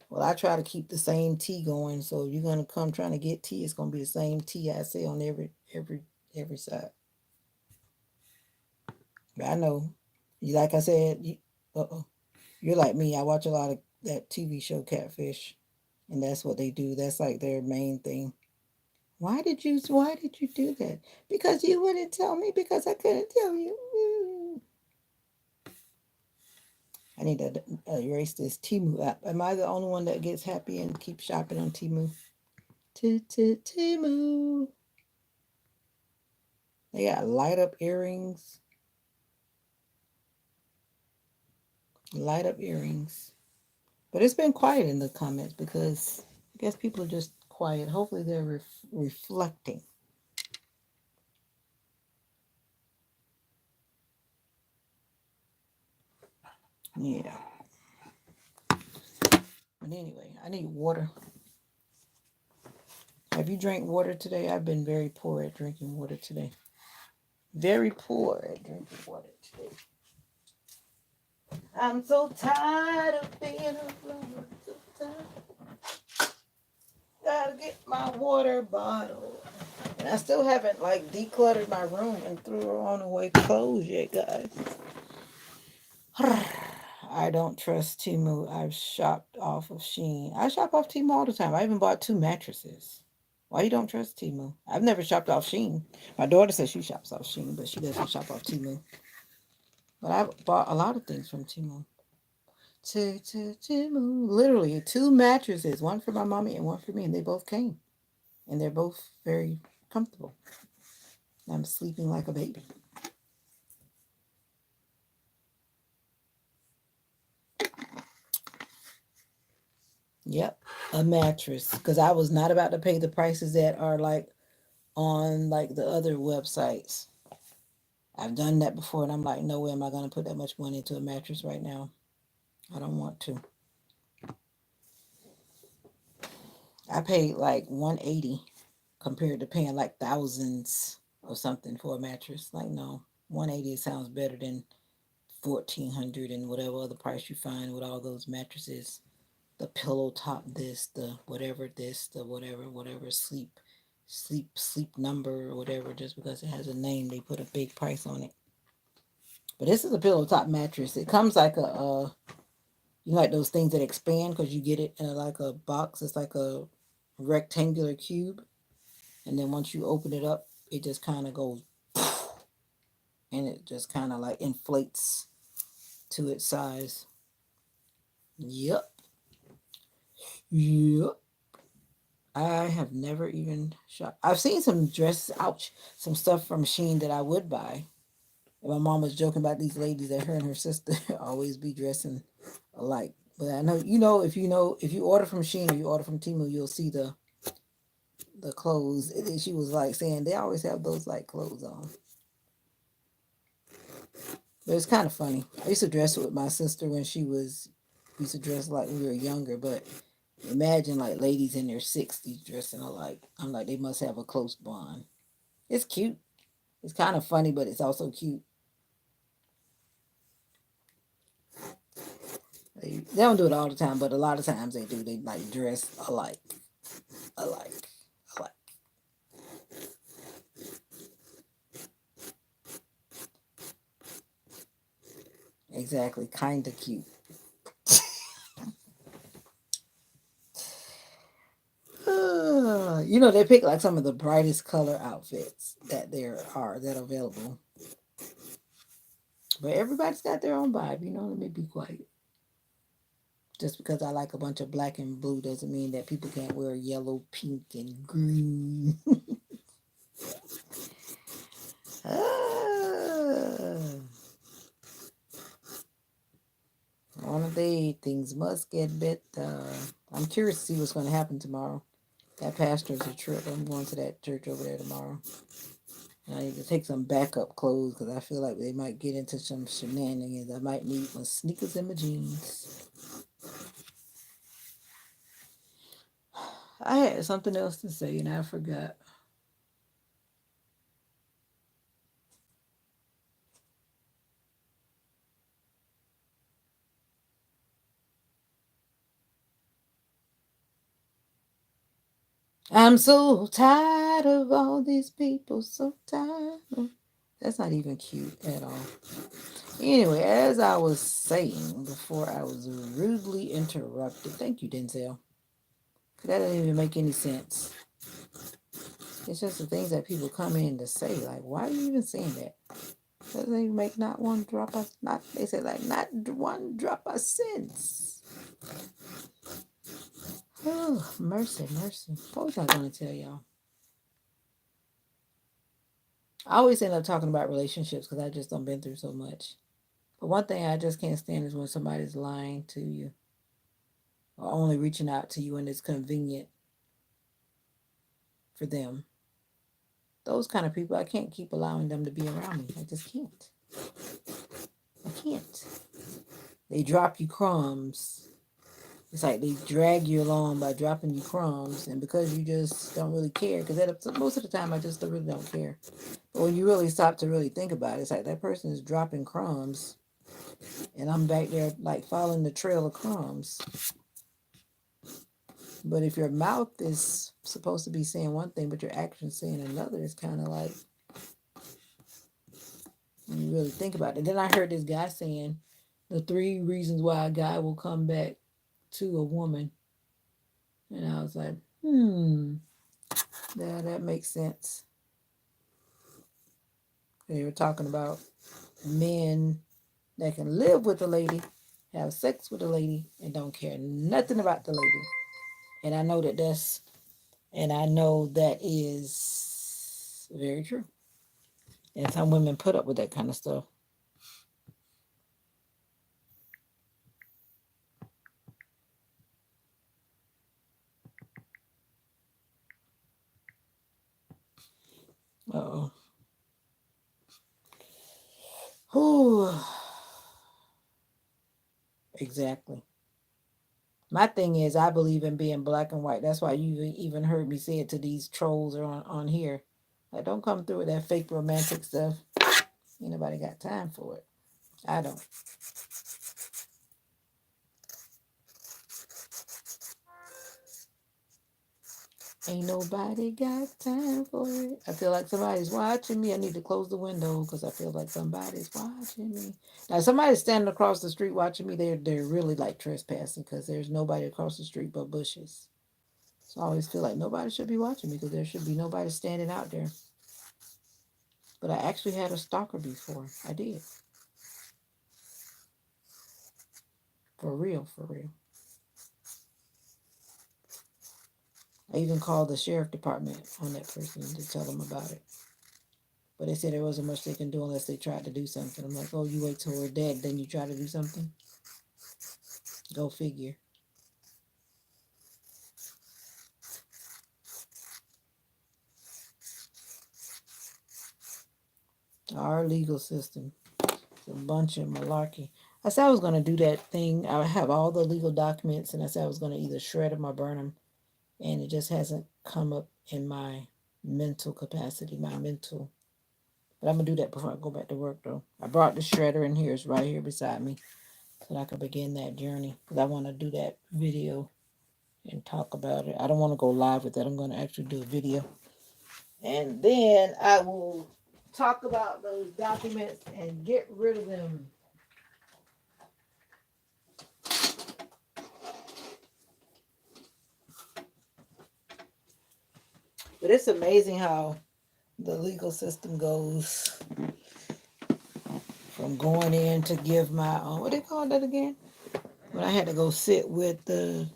Well, I try to keep the same tea going, so if you're gonna come trying to get tea, it's gonna be the same tea I say on every side. But I know, like I said, you're like me. I watch a lot of that TV show Catfish, and that's what they do. That's like their main thing. Why did you do that? Because you wouldn't tell me because I couldn't tell you. I need to erase this Timu app. Am I the only one that gets happy and keeps shopping on Timu? Timu. They got light up earrings. Light up earrings. But it's been quiet in the comments because I guess people are just quiet. Hopefully they're reflecting. Yeah. But anyway, I need water. Have you drank water today? I've been very poor at drinking water today. Very poor at drinking water today. I'm so tired of being alone. So tired. Gotta get my water bottle. And I still haven't like decluttered my room and threw on away clothes yet, guys. I don't trust Timu. I've shopped off of Shein. I shop off Timu all the time. I even bought 2 mattresses. Why you don't trust Timu? I've never shopped off Shein. My daughter says she shops off Shein, but she doesn't shop off Timu. But I bought a lot of things from Timu. Timu. Literally 2 mattresses, one for my mommy and one for me, and they both came. And they're both very comfortable. I'm sleeping like a baby. Yep, a mattress. Because I was not about to pay the prices that are like on like the other websites. I've done that before, and I'm like, no way am I going to put that much money into a mattress right now. I don't want to. I paid like 180 compared to paying like thousands or something for a mattress. Like no, 180 sounds better than 1400 and whatever other price you find with all those mattresses. The pillow top this, the whatever sleep number or whatever. Just because it has a name, they put a big price on it. But this is a pillow top mattress. It comes like like those things that expand because you get it in like a box. It's like a rectangular cube, and then once you open it up, it just kind of goes, and it just kind of like inflates to its size. Yep, yep. I have never even shot. I've seen some dresses, ouch, some stuff from Shein that I would buy. And my mom was joking about these ladies that her and her sister always be dressing alike. But I know if you order from Shein or you order from Temu, you'll see the clothes. She was like saying they always have those like clothes on. But it's kind of funny. I used to dress with my sister when we used to dress like we were younger, but imagine like ladies in their 60s dressing alike. I'm like, they must have a close bond. It's cute. It's kind of funny, but it's also cute. They don't do it all the time, but a lot of times they do. They like dress alike, alike, alike. Exactly, kind of cute. They pick like some of the brightest color outfits that are available. But everybody's got their own vibe. Let me be quiet. Just because I like a bunch of black and blue doesn't mean that people can't wear yellow, pink, and green. Ah, on a day, things must get better. I'm curious to see what's going to happen tomorrow. That pastor's a trip. I'm going to that church over there tomorrow. I need to take some backup clothes because I feel like they might get into some shenanigans. I might need my sneakers and my jeans. I had something else to say and I forgot. I'm so tired of all these people. So tired. That's not even cute at all. Anyway, as I was saying before I was rudely interrupted. Thank you, Denzel. That doesn't even make any sense. It's just the things that people come in to say. Like, why are you even saying that? Doesn't even make not one drop of not. They say like not one drop of sense. Oh, mercy, mercy. What was I gonna tell y'all? I always end up talking about relationships because I just don't been through so much. But one thing I just can't stand is when somebody's lying to you or only reaching out to you when it's convenient for them. Those kind of people, I can't keep allowing them to be around me. I just can't. I can't. They drop you crumbs. It's like they drag you along by dropping you crumbs, and because you just don't really care, because most of the time I just really don't care. But when you really stop to really think about it, it's like that person is dropping crumbs And I'm back there like following the trail of crumbs. But if your mouth is supposed to be saying one thing, but your actions saying another, it's kind of like when you really think about it. Then I heard this guy saying the 3 reasons why a guy will come back to a woman, and I was like, yeah, that makes sense. They were talking about men that can live with a lady, have sex with a lady, and don't care nothing about the lady. And I know that is very true. And some women put up with that kind of stuff. Uh oh. Exactly. My thing is, I believe in being black and white. That's why you even heard me say it to these trolls on here. Like, don't come through with that fake romantic stuff. Ain't nobody got time for it. I don't. Ain't nobody got time for it. I feel like somebody's watching me. I need to close the window because I feel like somebody's watching me. Now, if somebody's standing across the street watching me, they're really like trespassing because there's nobody across the street but bushes. So I always feel like nobody should be watching me because there should be nobody standing out there. But I actually had a stalker before. I did. For real, for real. I even called the sheriff department on that person to tell them about it. But they said there wasn't much they can do unless they tried to do something. I'm like, oh, you wait till we're dead, then you try to do something? Go figure. Our legal system. It's a bunch of malarkey. I said I was going to do that thing. I have all the legal documents, and I said I was going to either shred them or burn them. And it just hasn't come up in my mental capacity, my mental. But I'm going to do that before I go back to work, though. I brought the shredder in here. It's right here beside me so that I can begin that journey. Because I want to do that video and talk about it. I don't want to go live with that. I'm going to actually do a video. And then I will talk about those documents and get rid of them. But it's amazing how the legal system goes from going in to give my what do they call that again? When I had to go sit with the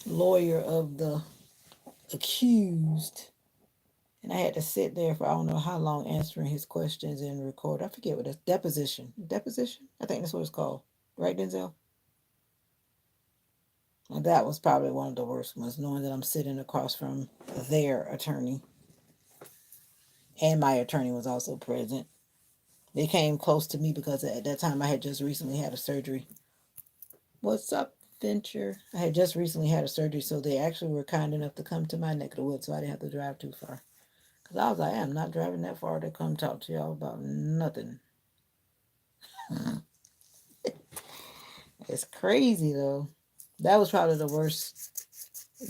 lawyer of the accused, and I had to sit there for I don't know how long answering his questions and record. I forget what it's deposition. Deposition? I think that's what it's called. Right, Denzel? And that was probably one of the worst ones, knowing that I'm sitting across from their attorney. And my attorney was also present. They came close to me because at that time I had just recently had a surgery. What's up, Venture? I had just recently had a surgery, so they actually were kind enough to come to my neck of the woods so I didn't have to drive too far. Because I was like, I'm not driving that far to come talk to y'all about nothing. It's crazy, though. That was probably the worst.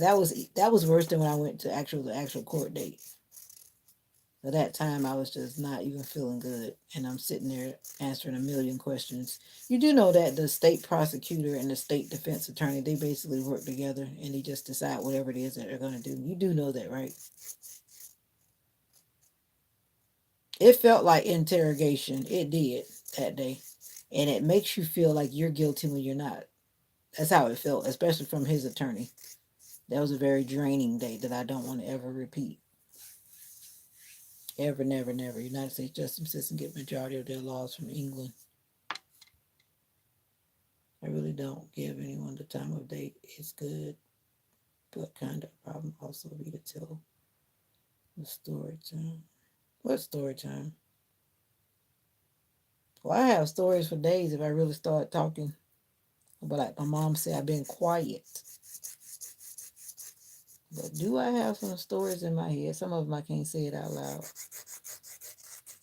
That was worse than when I went to the actual court date. At that time, I was just not even feeling good, and I'm sitting there answering a million questions. You do know that the state prosecutor and the state defense attorney, they basically work together, and they just decide whatever it is that they're going to do. You do know that, right? It felt like interrogation. It did that day, and it makes you feel like you're guilty when you're not. That's how it felt, especially from his attorney. That was a very draining day that I don't want to ever repeat. Ever, never, never. United States justice system get majority of their laws from England. I really don't give anyone the time of day. It's good, but kind of problem. Also, read it till the story time. What story time? Well, I have stories for days if I really start talking. But like my mom said, I've been quiet. But do I have some stories in my head? Some of them I can't say it out loud.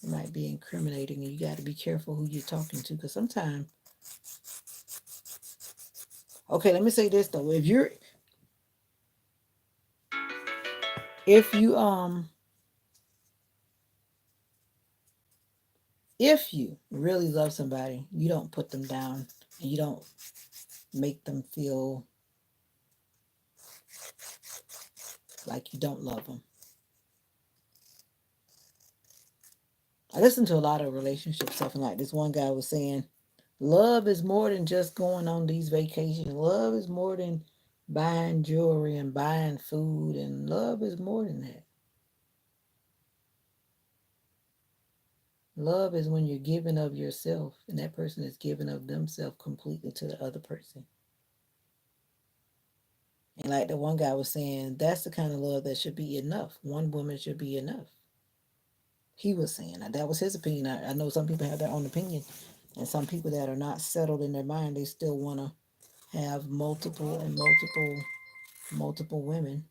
It might be incriminating, and you got to be careful who you're talking to because sometimes Okay, let me say this though. If you if you really love somebody, you don't put them down and you don't make them feel like you don't love them. I listen to a lot of relationship stuff, and like this one guy was saying, love is more than just going on these vacations. Love is more than buying jewelry and buying food, and love is more than that. Love is when you're giving of yourself, and that person is giving of themselves completely to the other person. And like the one guy was saying, that's the kind of love that should be enough. One woman should be enough. He was saying that was his opinion. I know some people have their own opinion, and some people that are not settled in their mind, they still want to have multiple and multiple women.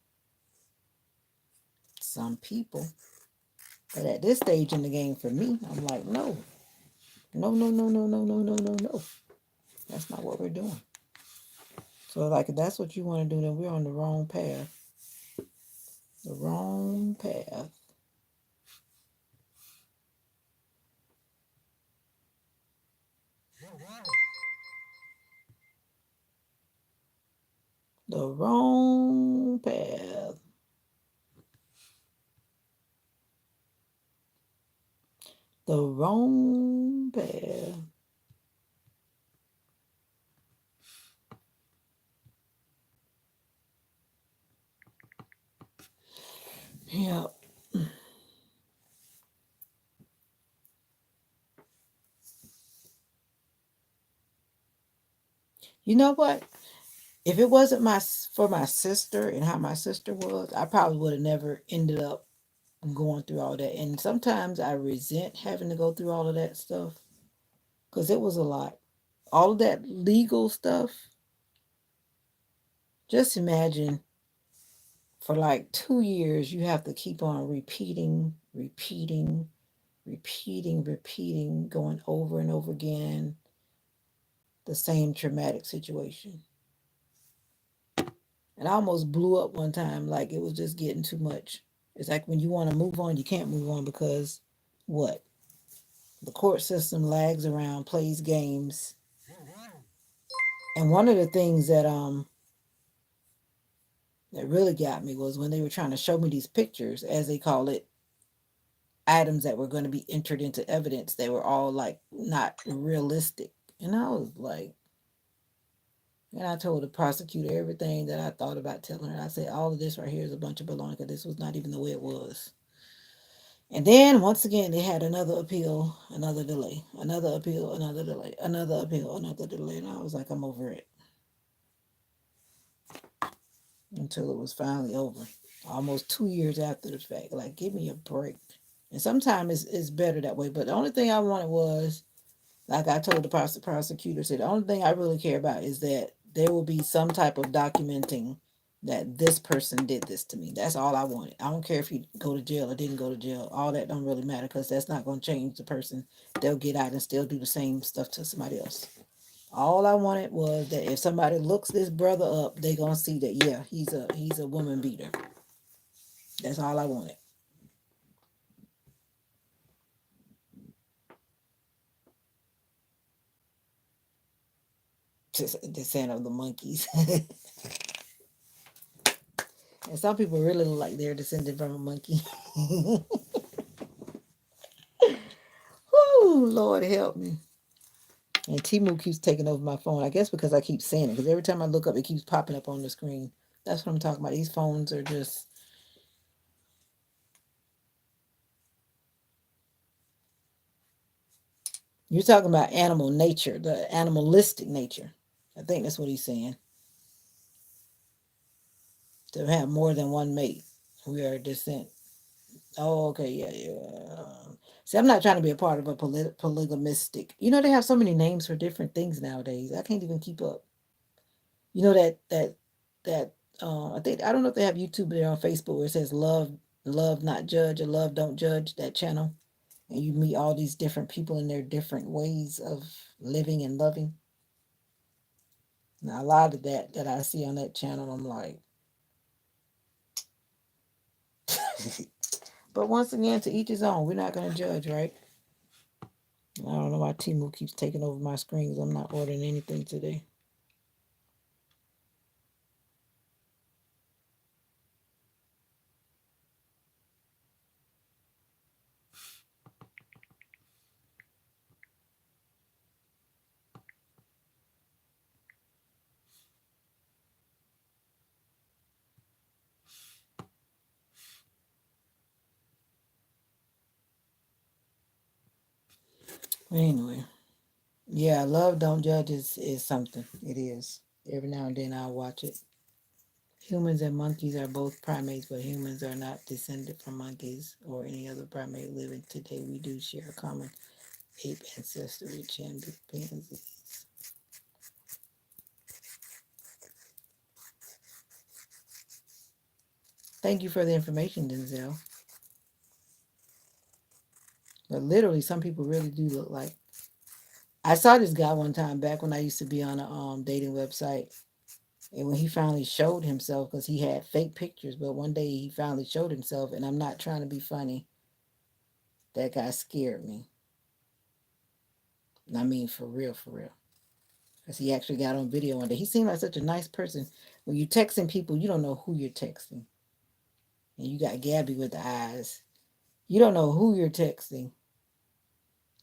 Some people, but at this stage in the game, for me, I'm like, no, no, no, no, no, no, no, no, no, no. That's not what we're doing. So, like, if that's what you want to do, then we're on the wrong path. The wrong path. The wrong path. The wrong path. Yeah. You know what? If it wasn't for my sister and how my sister was, I probably would have never ended up going through all that. And sometimes I resent having to go through all of that stuff because it was a lot. All of that legal stuff. Just imagine for like 2 years, you have to keep on repeating, going over and over again the same traumatic situation. And I almost blew up one time, like it was just getting too much. It's like when you want to move on, you can't move on because what? The court system lags around, plays games. And one of the things that really got me was when they were trying to show me these pictures, as they call it, items that were going to be entered into evidence. They were all like not realistic. And I was like, and I told the prosecutor everything that I thought about telling her. I said, all of this right here is a bunch of baloney because this was not even the way it was. And then once again, they had another appeal, another delay, another appeal, another delay, another appeal, another delay. And I was like, I'm over it until it was finally over. Almost 2 years after the fact. Like, give me a break. And sometimes it's better that way. But the only thing I wanted was, like I told the prosecutor, said the only thing I really care about is that there will be some type of documenting that this person did this to me. That's all I wanted. I don't care if he go to jail or didn't go to jail. All that don't really matter because that's not going to change the person. They'll get out and still do the same stuff to somebody else. All I wanted was that if somebody looks this brother up, they gonna see that yeah, he's a woman beater. That's all I wanted. Just descent of the monkeys. And some people really look like they're descended from a monkey. Whoo, Lord help me. And Timu keeps taking over my phone. I guess because I keep saying it. Because every time I look up, it keeps popping up on the screen. That's what I'm talking about. These phones are just. You're talking about animal nature, the animalistic nature. I think that's what he's saying. To have more than one mate. We are descent. Oh, okay, yeah, yeah. See, I'm not trying to be a part of a polygamistic. You know, they have so many names for different things nowadays. I can't even keep up. You know that I think I don't know if they have YouTube there on Facebook where it says love not judge or love don't judge, that channel, and you meet all these different people in their different ways of living and loving. Now a lot of that I see on that channel, I'm like, but once again, to each his own. We're not gonna judge, right? I don't know why Timu keeps taking over my screens. I'm not ordering anything today. Anyway, yeah, love don't judge is something. It is. Every now and then I'll watch it. Humans and monkeys are both primates, but humans are not descended from monkeys or any other primate living today. We do share a common ape ancestor with chimpanzees. Thank you for the information, Denzel. But literally, some people really do look like. I saw this guy one time back when I used to be on a dating website, and when he finally showed himself, because he had fake pictures, but one day he finally showed himself, and I'm not trying to be funny. That guy scared me. I mean, for real, for real. Because he actually got on video one day. He seemed like such a nice person. When you're texting people, you don't know who you're texting. And you got Gabby with the eyes. You don't know who you're texting.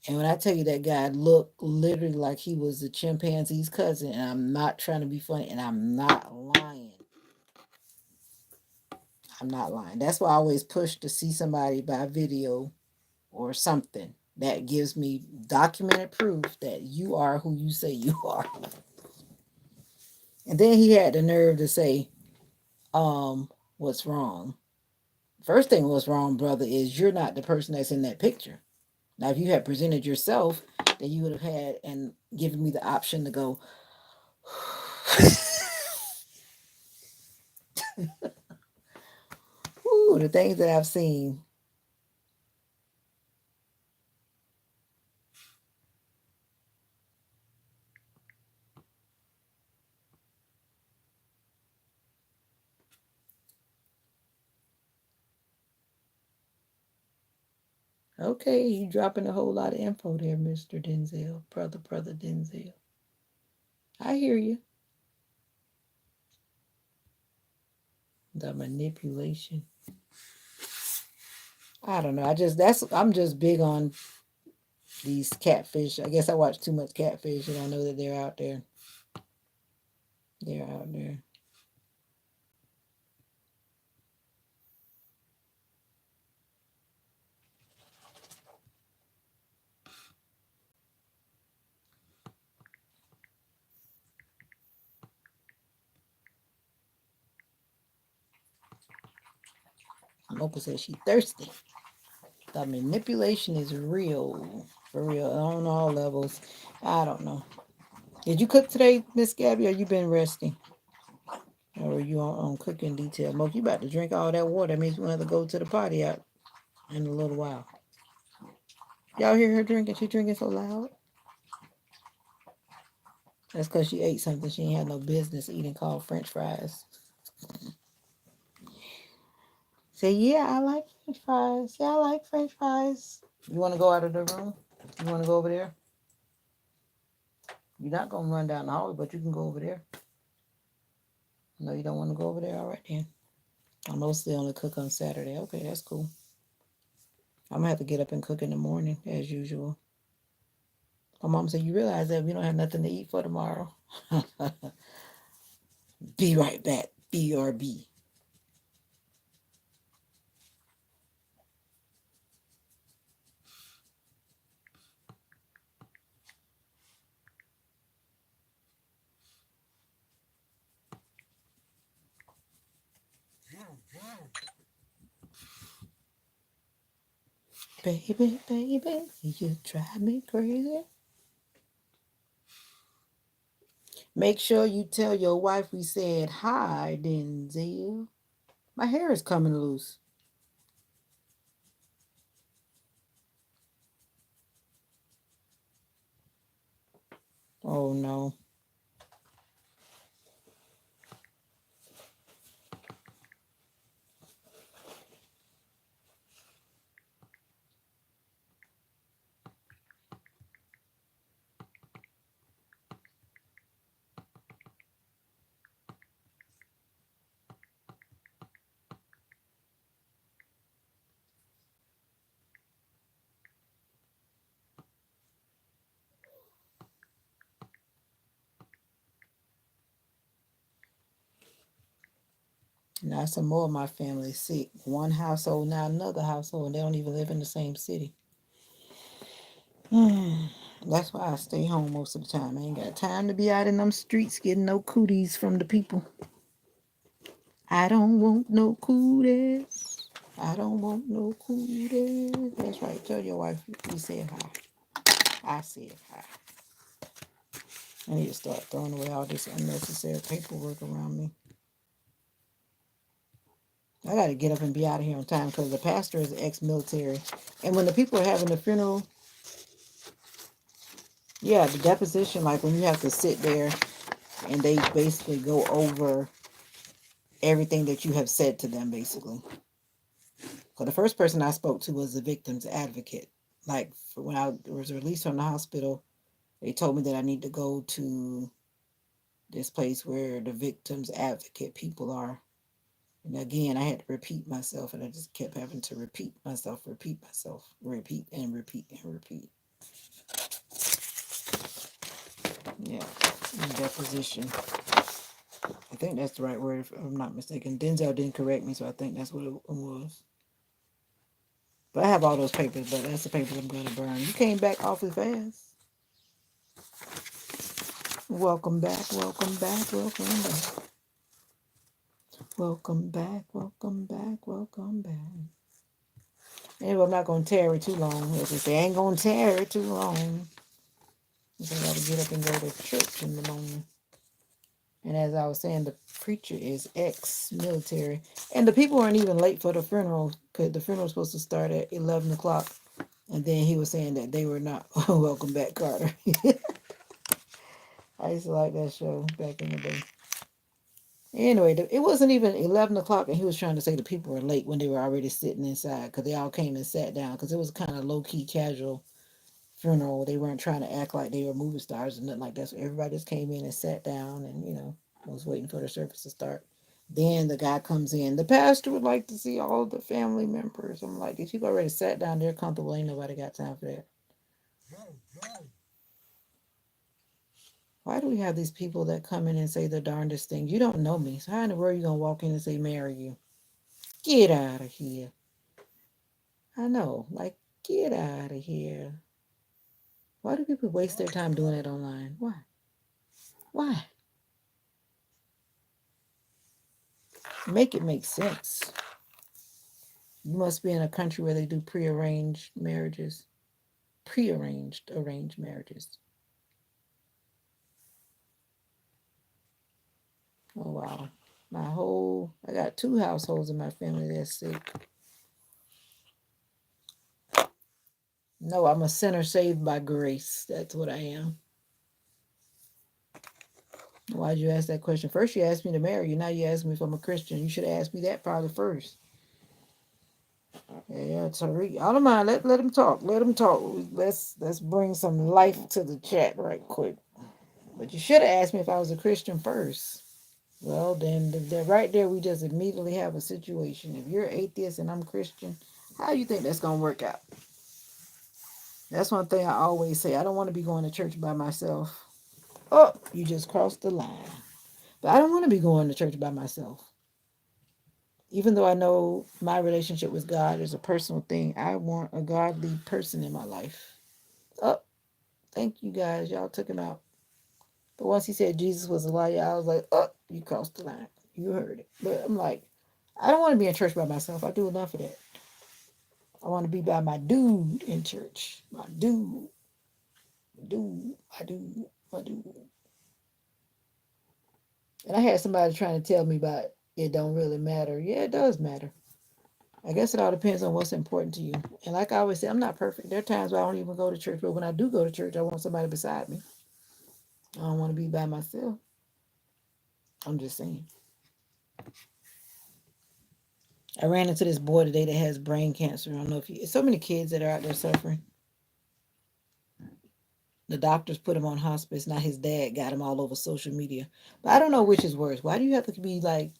And when I tell you that guy looked literally like he was the chimpanzee's cousin, and I'm not trying to be funny, and I'm not lying. I'm not lying. That's why I always push to see somebody by video or something that gives me documented proof that you are who you say you are. And then he had the nerve to say, what's wrong? First thing what's wrong, brother, is you're not the person that's in that picture. Now, if you had presented yourself, then you would have had and given me the option to go, ooh, the things that I've seen. Okay, you dropping a whole lot of info there, Mr. Denzel, brother Denzel. I hear you. The manipulation. I don't know. I'm just big on these catfish. I guess I watch too much catfish and I know that they're out there. They're out there. Mocha says she thirsty. The manipulation is real. For real. On all levels. I don't know. Did you cook today, Miss Gabby, or you been resting? Or are you on cooking detail? Mocha, you about to drink all that water. That means we have to go to the party out in a little while. Y'all hear her drinking? She drinking so loud. That's because she ate something she ain't had no business eating called French fries. Say, yeah, I like French fries. Yeah, I like French fries. You want to go out of the room? You want to go over there? You're not going to run down the hallway, but you can go over there. No, you don't want to go over there? All right, then. I mostly only cook on Saturday. Okay, that's cool. I'm going to have to get up and cook in the morning, as usual. My mom said, you realize that we don't have nothing to eat for tomorrow? Be right back. BRB. Baby, baby, you drive me crazy. Make sure you tell your wife we said hi, Denzel. My hair is coming loose. Oh no. Now some more of my family sick. One household, now another household, and they don't even live in the same city. That's why I stay home most of the time. I ain't got time to be out in them streets getting no cooties from the people. I don't want no cooties. I don't want no cooties. That's right. Tell your wife we said hi. I said hi. I need to start throwing away all this unnecessary paperwork around me. I got to get up and be out of here on time because the pastor is ex-military. And when the people are having the funeral, yeah, the deposition, like when you have to sit there and they basically go over everything that you have said to them, basically. So the first person I spoke to was the victim's advocate. Like when I was released from the hospital, they told me that I need to go to this place where the victim's advocate people are. And again, I had to repeat myself, and I just kept having to repeat myself, repeat and repeat and repeat. Yeah, deposition. I think that's the right word, if I'm not mistaken. Denzel didn't correct me, so I think that's what it was. But I have all those papers, but that's the papers I'm going to burn. You came back awfully fast. Welcome back, welcome back, welcome back. Welcome back, welcome back, welcome back. Anyway, I'm not going to tarry too long. As I say, I ain't going to tarry too long. I got to get up and go to church in the morning. And as I was saying, the preacher is ex-military. And the people weren't even late for the funeral because the funeral was supposed to start at 11 o'clock. And then he was saying that they were not. Welcome back, Carter. I used to like that show back in the day. Anyway, it wasn't even 11 o'clock, and he was trying to say the people were late when they were already sitting inside because they all came and sat down because it was kind of low-key casual funeral. They weren't trying to act like they were movie stars and nothing like that. So everybody just came in and sat down and, was waiting for the service to start. Then the guy comes in. The pastor would like to see all of the family members. I'm like, these people already sat down. They're comfortable. Ain't nobody got time for that. Why do we have these people that come in and say the darndest things? You don't know me. So how in the world are you going to walk in and say, marry you? Get out of here. I know. Like, get out of here. Why do people waste their time doing it online? Why? Why? Make it make sense. You must be in a country where they do prearranged marriages. Arranged marriages. Oh, wow. I got two households in my family that's sick. No, I'm a sinner saved by grace. That's what I am. Why'd you ask that question? First, you asked me to marry you. Now you ask me if I'm a Christian. You should have asked me that probably first. Yeah, Tariq. I don't mind. Let him talk. Let him talk. Let's bring some life to the chat right quick. But you should have asked me if I was a Christian first. Well, then right there we just immediately have a situation. If you're atheist and I'm Christian, how do you think that's gonna work out? That's one thing I always say. I don't want to be going to church by myself. Oh, you just crossed the line. But I don't want to be going to church by myself. Even though I know my relationship with God is a personal thing, I want a godly person in my life. Oh, thank you guys. Y'all took him out. But once he said Jesus was a liar, I was like, oh, you crossed the line. You heard it. But I'm like, I don't want to be in church by myself. I do enough of that. I want to be by my dude in church. My dude. My dude. And I had somebody trying to tell me about it don't really matter. Yeah, it does matter. I guess it all depends on what's important to you. And like I always say, I'm not perfect. There are times where I don't even go to church, but when I do go to church, I want somebody beside me. I don't want to be by myself. I'm just saying. I ran into this boy today that has brain cancer. I don't know if you, so many kids that are out there suffering. The doctors put him on hospice. Now his dad got him all over social media. But I don't know which is worse. Why do you have to be like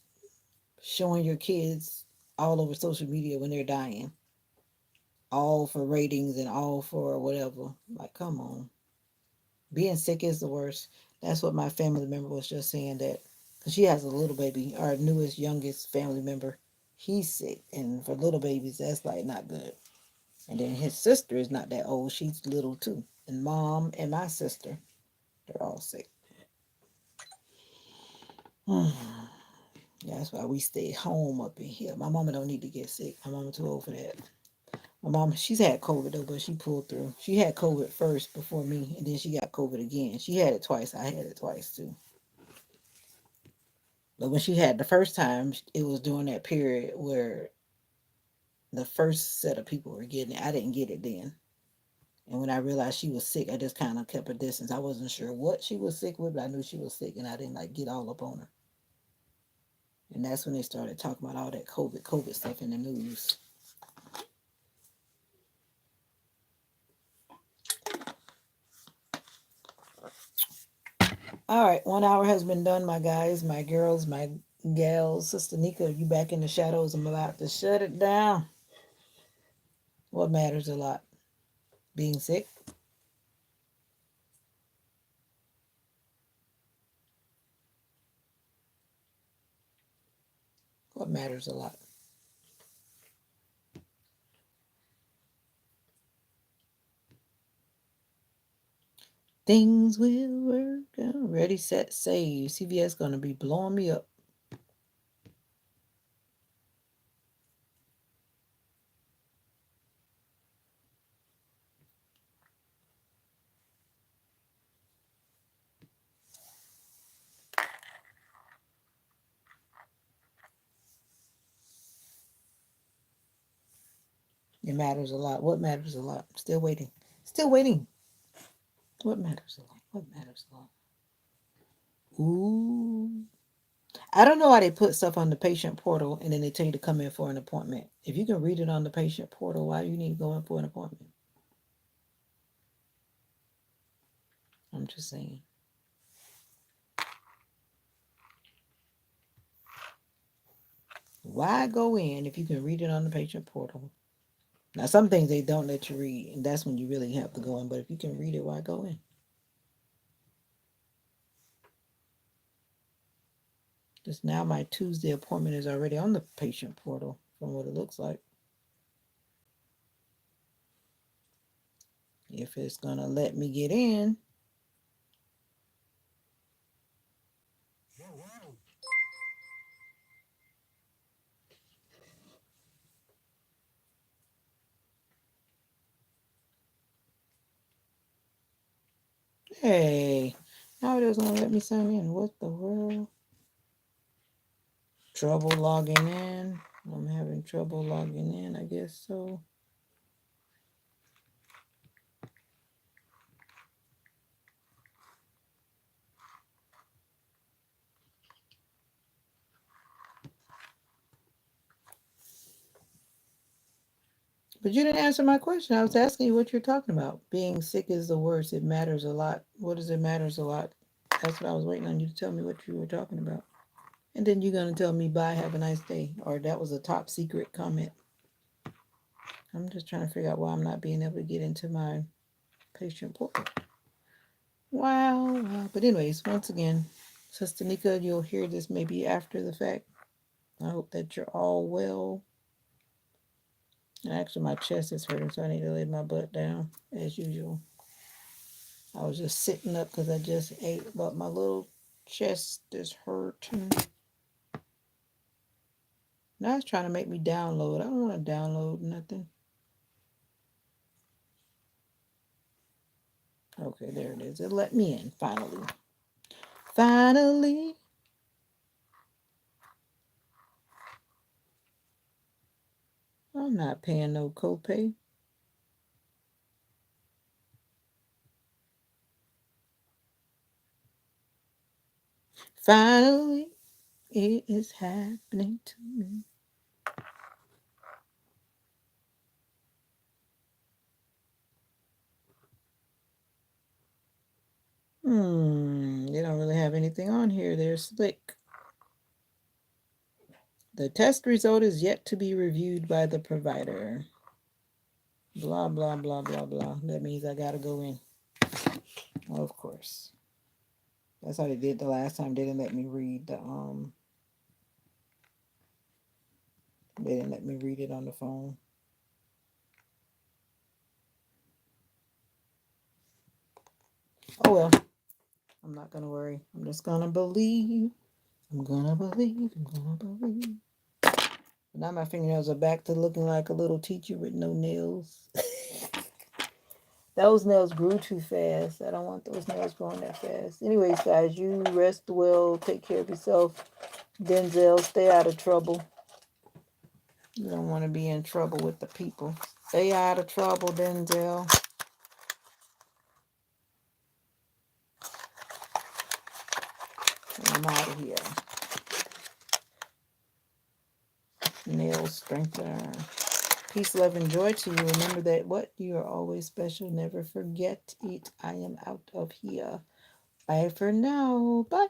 showing your kids all over social media when they're dying? All for ratings and all for whatever. Like, come on. Being sick is the worst. That's what my family member was just saying that Because she has a little baby, our newest, youngest family member. He's sick. And for little babies, that's like not good. And then his sister is not that old. She's little too. And mom and my sister, they're all sick. That's why we stay home up in here. My mama don't need to get sick. My mama too old for that. My mom, she's had COVID though, but she pulled through. She had COVID first before me, and then she got COVID again. She had it twice. I had it twice too. But when she had the first time, it was during that period where the first set of people were getting it. I didn't get it then. And when I realized she was sick, I just kind of kept a distance. I wasn't sure what she was sick with, but I knew she was sick, and I didn't like get all up on her. And that's when they started talking about all that COVID stuff in the news. All right, 1 hour has been done, my guys, my girls, my gals. Sister Nika, you back in the shadows. I'm about to shut it down. What matters a lot? Being sick? What matters a lot? Things will work out. Ready, set, save. CVS gonna be blowing me up. It matters a lot. What matters a lot? Still waiting. Still waiting. What matters a lot? What matters a lot? Ooh. I don't know why they put stuff on the patient portal and then they tell you to come in for an appointment. If you can read it on the patient portal, why do you need to go in for an appointment? I'm just saying. Why go in if you can read it on the patient portal? Now, some things they don't let you read, and that's when you really have to go in. But if you can read it, why go in? Just now, my Tuesday appointment is already on the patient portal from what it looks like. If it's going to let me get in. Hey, now it is going to let me sign in. What the world? Trouble logging in. I'm having trouble logging in, I guess so. But you didn't answer my question. I was asking you what you're talking about. Being sick is the worst. It matters a lot. What does it matters a lot? That's what I was waiting on you to tell me what you were talking about. And then you're going to tell me bye, have a nice day. Or that was a top secret comment. I'm just trying to figure out why I'm not being able to get into my patient portal. Wow, wow. But anyways, once again, Sister Nika, you'll hear this maybe after the fact. I hope that you're all well. And actually, my chest is hurting, so I need to lay my butt down as usual. I was just sitting up because I just ate, but my little chest is hurting. Now it's trying to make me download. I don't want to download nothing. Okay, there it is. It let me in finally. Finally. I'm not paying no copay. Finally, it is happening to me. They don't really have anything on here. They're slick. The test result is yet to be reviewed by the provider. Blah, blah, blah, blah, blah. That means I gotta go in. Of course. That's how they did the last time. They didn't let me read the They didn't let me read it on the phone. Oh well, I'm not gonna worry. I'm just gonna believe. I'm gonna believe. I'm gonna believe. But now my fingernails are back to looking like a little teacher with no nails. Those nails grew too fast. I don't want those nails growing that fast. Anyways, guys, you rest well. Take care of yourself. Denzel, stay out of trouble. You don't want to be in trouble with the people. Stay out of trouble, Denzel. I'm out of here. Nail strengthener. Peace, love, and joy to you. Remember that what? You are always special. Never forget it. I am out of here. Bye for now. Bye.